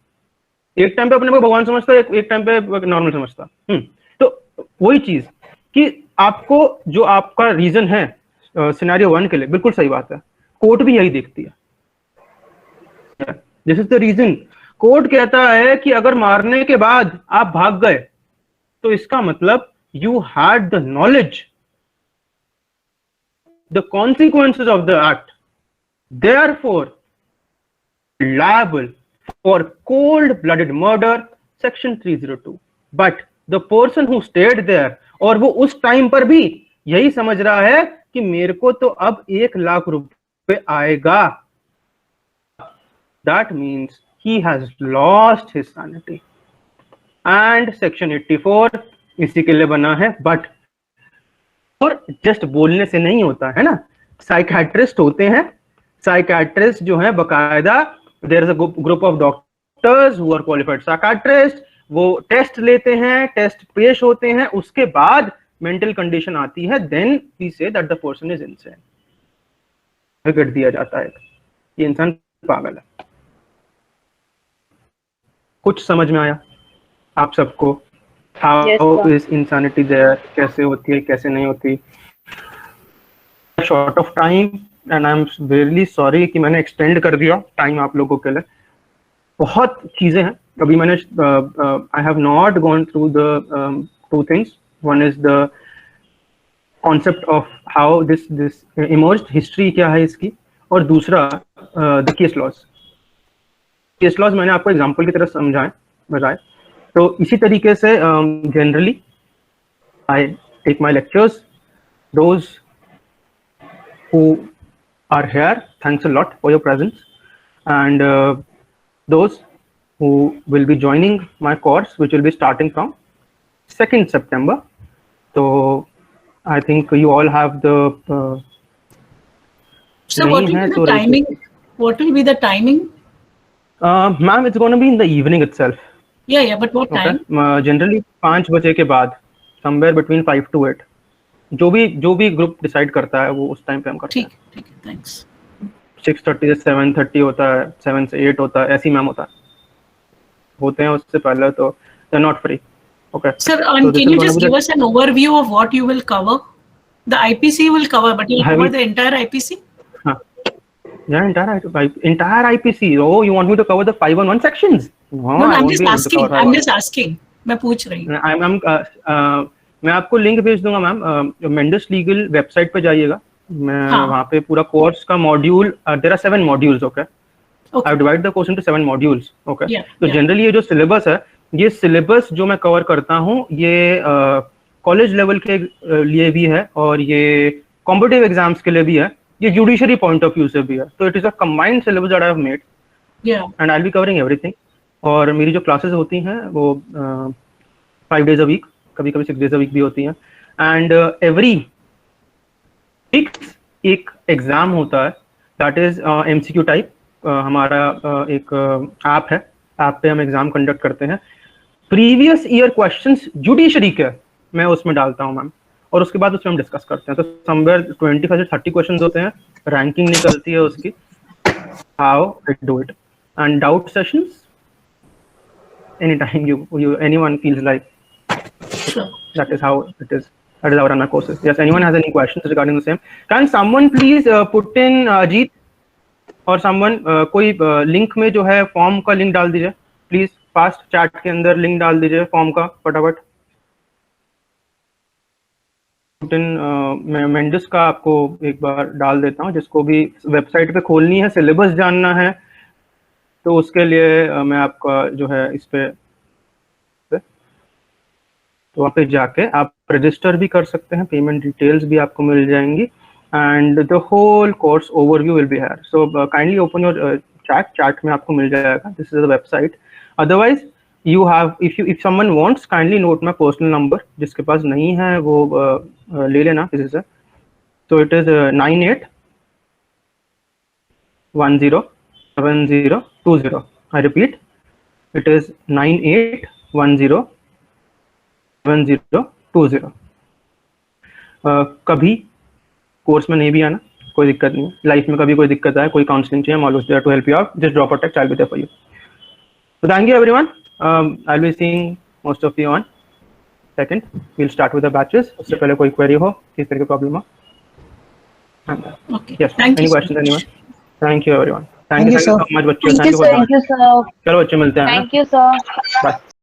एक time पे अपने को भगवान समझता है, एक टाइम पे नॉर्मल समझता. तो वही चीज कि आपको जो आपका रीजन है सिनेरियो 1 के लिए, बिल्कुल सही बात है, कोर्ट भी यही देखती है. This is the reason. Court कहता है कि अगर मारने के बाद आप भाग गए तो इसका मतलब you had the knowledge, the consequences of the act, therefore liable for cold-blooded murder, section 302. But the person who stayed there, और वो उस टाइम पर भी यही समझ रहा है कि मेरे को तो अब 1 लाख रुपए आएगा, that means he has lost his sanity. And section 84 इसी के लिए बना है. बट और जस्ट बोलने से नहीं होता है ना, साइकियाट्रिस्ट होते हैं. साइकियाट्रिस्ट जो है बकायदा, there is a group of doctors who are qualified psychiatrists, वो टेस्ट लेते हैं, टेस्ट पेश होते हैं, उसके बाद मेंटल कंडीशन आती है, then we say that the person is insane. कर दिया जाता है ये इंसान पागल है. कुछ समझ में आया आप सबको? How is insanity there? कैसे होती है, कैसे नहीं होती? Short of time and I'm really sorry कि मैंने एक्सटेंड कर दिया टाइम आप लोगों के लिए. बहुत चीजें हैं अभी मैंने I have not gone through the 2 things. One is the concept of how this emerged, history क्या है इसकी, और दूसरा the case laws. Case laws मैंने आपको एग्जांपल की तरह बताए. तो इसी तरीके से generally I take my lectures. Those who are here, thanks a lot for your presence, and those who will be joining my course, which will be starting from 2nd September. So I think you all have the so what will be the timing? What will be the timing? Ma'am, it's going to be in the evening itself. Yeah, but what time? Generally 5 बजे के बाद, somewhere between 5 to 8. जो भी group decide करता है वो उस time पे हम करते हैं. ठीक है, थैंक्स. 6:30 से 7:30 होता है, 7 से 8 होता है, ऐसी मैम होते हैं. उससे पहले तो they're not free. Okay. Sir, can you just give us an overview of what you will cover? The IPC will cover, but you'll cover the entire IPC? Yeah, entire IPC. Oh, you want me to cover the 511 sections? No, I'm just asking. मैं पूछ रही हूँ. मैं आपको link भेज दूंगा ma'am. Mendes legal website पे जाइएगा. मैं वहाँ पे पूरा कोर्स का module, there are 7 modules. Okay, I have divide the course into 7 modules. Okay, तो जनरली ये जो सिलेबस है, ये सिलेबस जो मैं कवर करता हूँ, ये कॉलेज लेवल के लिए भी है और ये कॉम्पिटिटिव एग्जाम्स के लिए भी है, ये जुडिशरी पॉइंट ऑफ व्यू से भी है. तो it is a combined syllabus that I have made, and I will be covering everything. और मेरी जो क्लासेस होती हैं वो 5 days a week, कभी 6 days a week भी होती हैं. एंड एवरी वीक एक एग्जाम होता है, दैट इज MCQ टाइप. हमारा एक ऐप है, ऐप पे हम एग्जाम कंडक्ट करते हैं. प्रीवियस ईयर क्वेश्चंस जुडिशरी के मैं उसमें डालता हूँ मैम, और उसके बाद उसमें हम डिस्कस करते हैं. तो समवेयर 25 से 30 क्वेश्चंस होते हैं, रैंकिंग निकलती है उसकी, how I do it. And doubt sessions anytime anyone feels like. That is how it is. That is how I run my courses. Yes, anyone has any questions regarding the same? Can someone please put in Jeet or someone कोई link में जो है form का link डाल दीजिए please. Fast chat के अंदर link डाल दीजिए फॉर्म का फटाफट. पुट इन मैं मेंडस का आपको एक बार डाल देता हूँ, जिसको भी वेबसाइट पे खोलनी है, सिलेबस जानना है, तो उसके लिए मैं आपका जो है इस पे तो वहाँ पे जाके आप रजिस्टर भी कर सकते हैं. पेमेंट डिटेल्स भी आपको मिल जाएंगी, and the whole course overview will be here. So kindly open your chat में आपको मिल जाएगा. This is the website. Otherwise you have, if someone wants, kindly note my personal number. जिसके पास नहीं है वो ले लेना किसी से. So it is 98107020. I repeat, it is 98107020. कभी कोर्स में नहीं भी आना, कोई दिक्कत नहीं है. लाइफ में कभी कोई दिक्कत आए, कोई काउंसलिंग चाहिए, I'm always there to help you out. Just drop a text, I'll be there for you. So thank you everyone. I'll be seeing most of you on second. We'll start with the batches. उससे पहले कोई query हो, किस तरह की problem हो. Okay. Yes. Thank Any you, questions, anyone? Thank you everyone. Thank you, so sir. much बच्चों. Thank you, sir. चलो बच्चे मिलते हैं. Thank you, sir. Bye.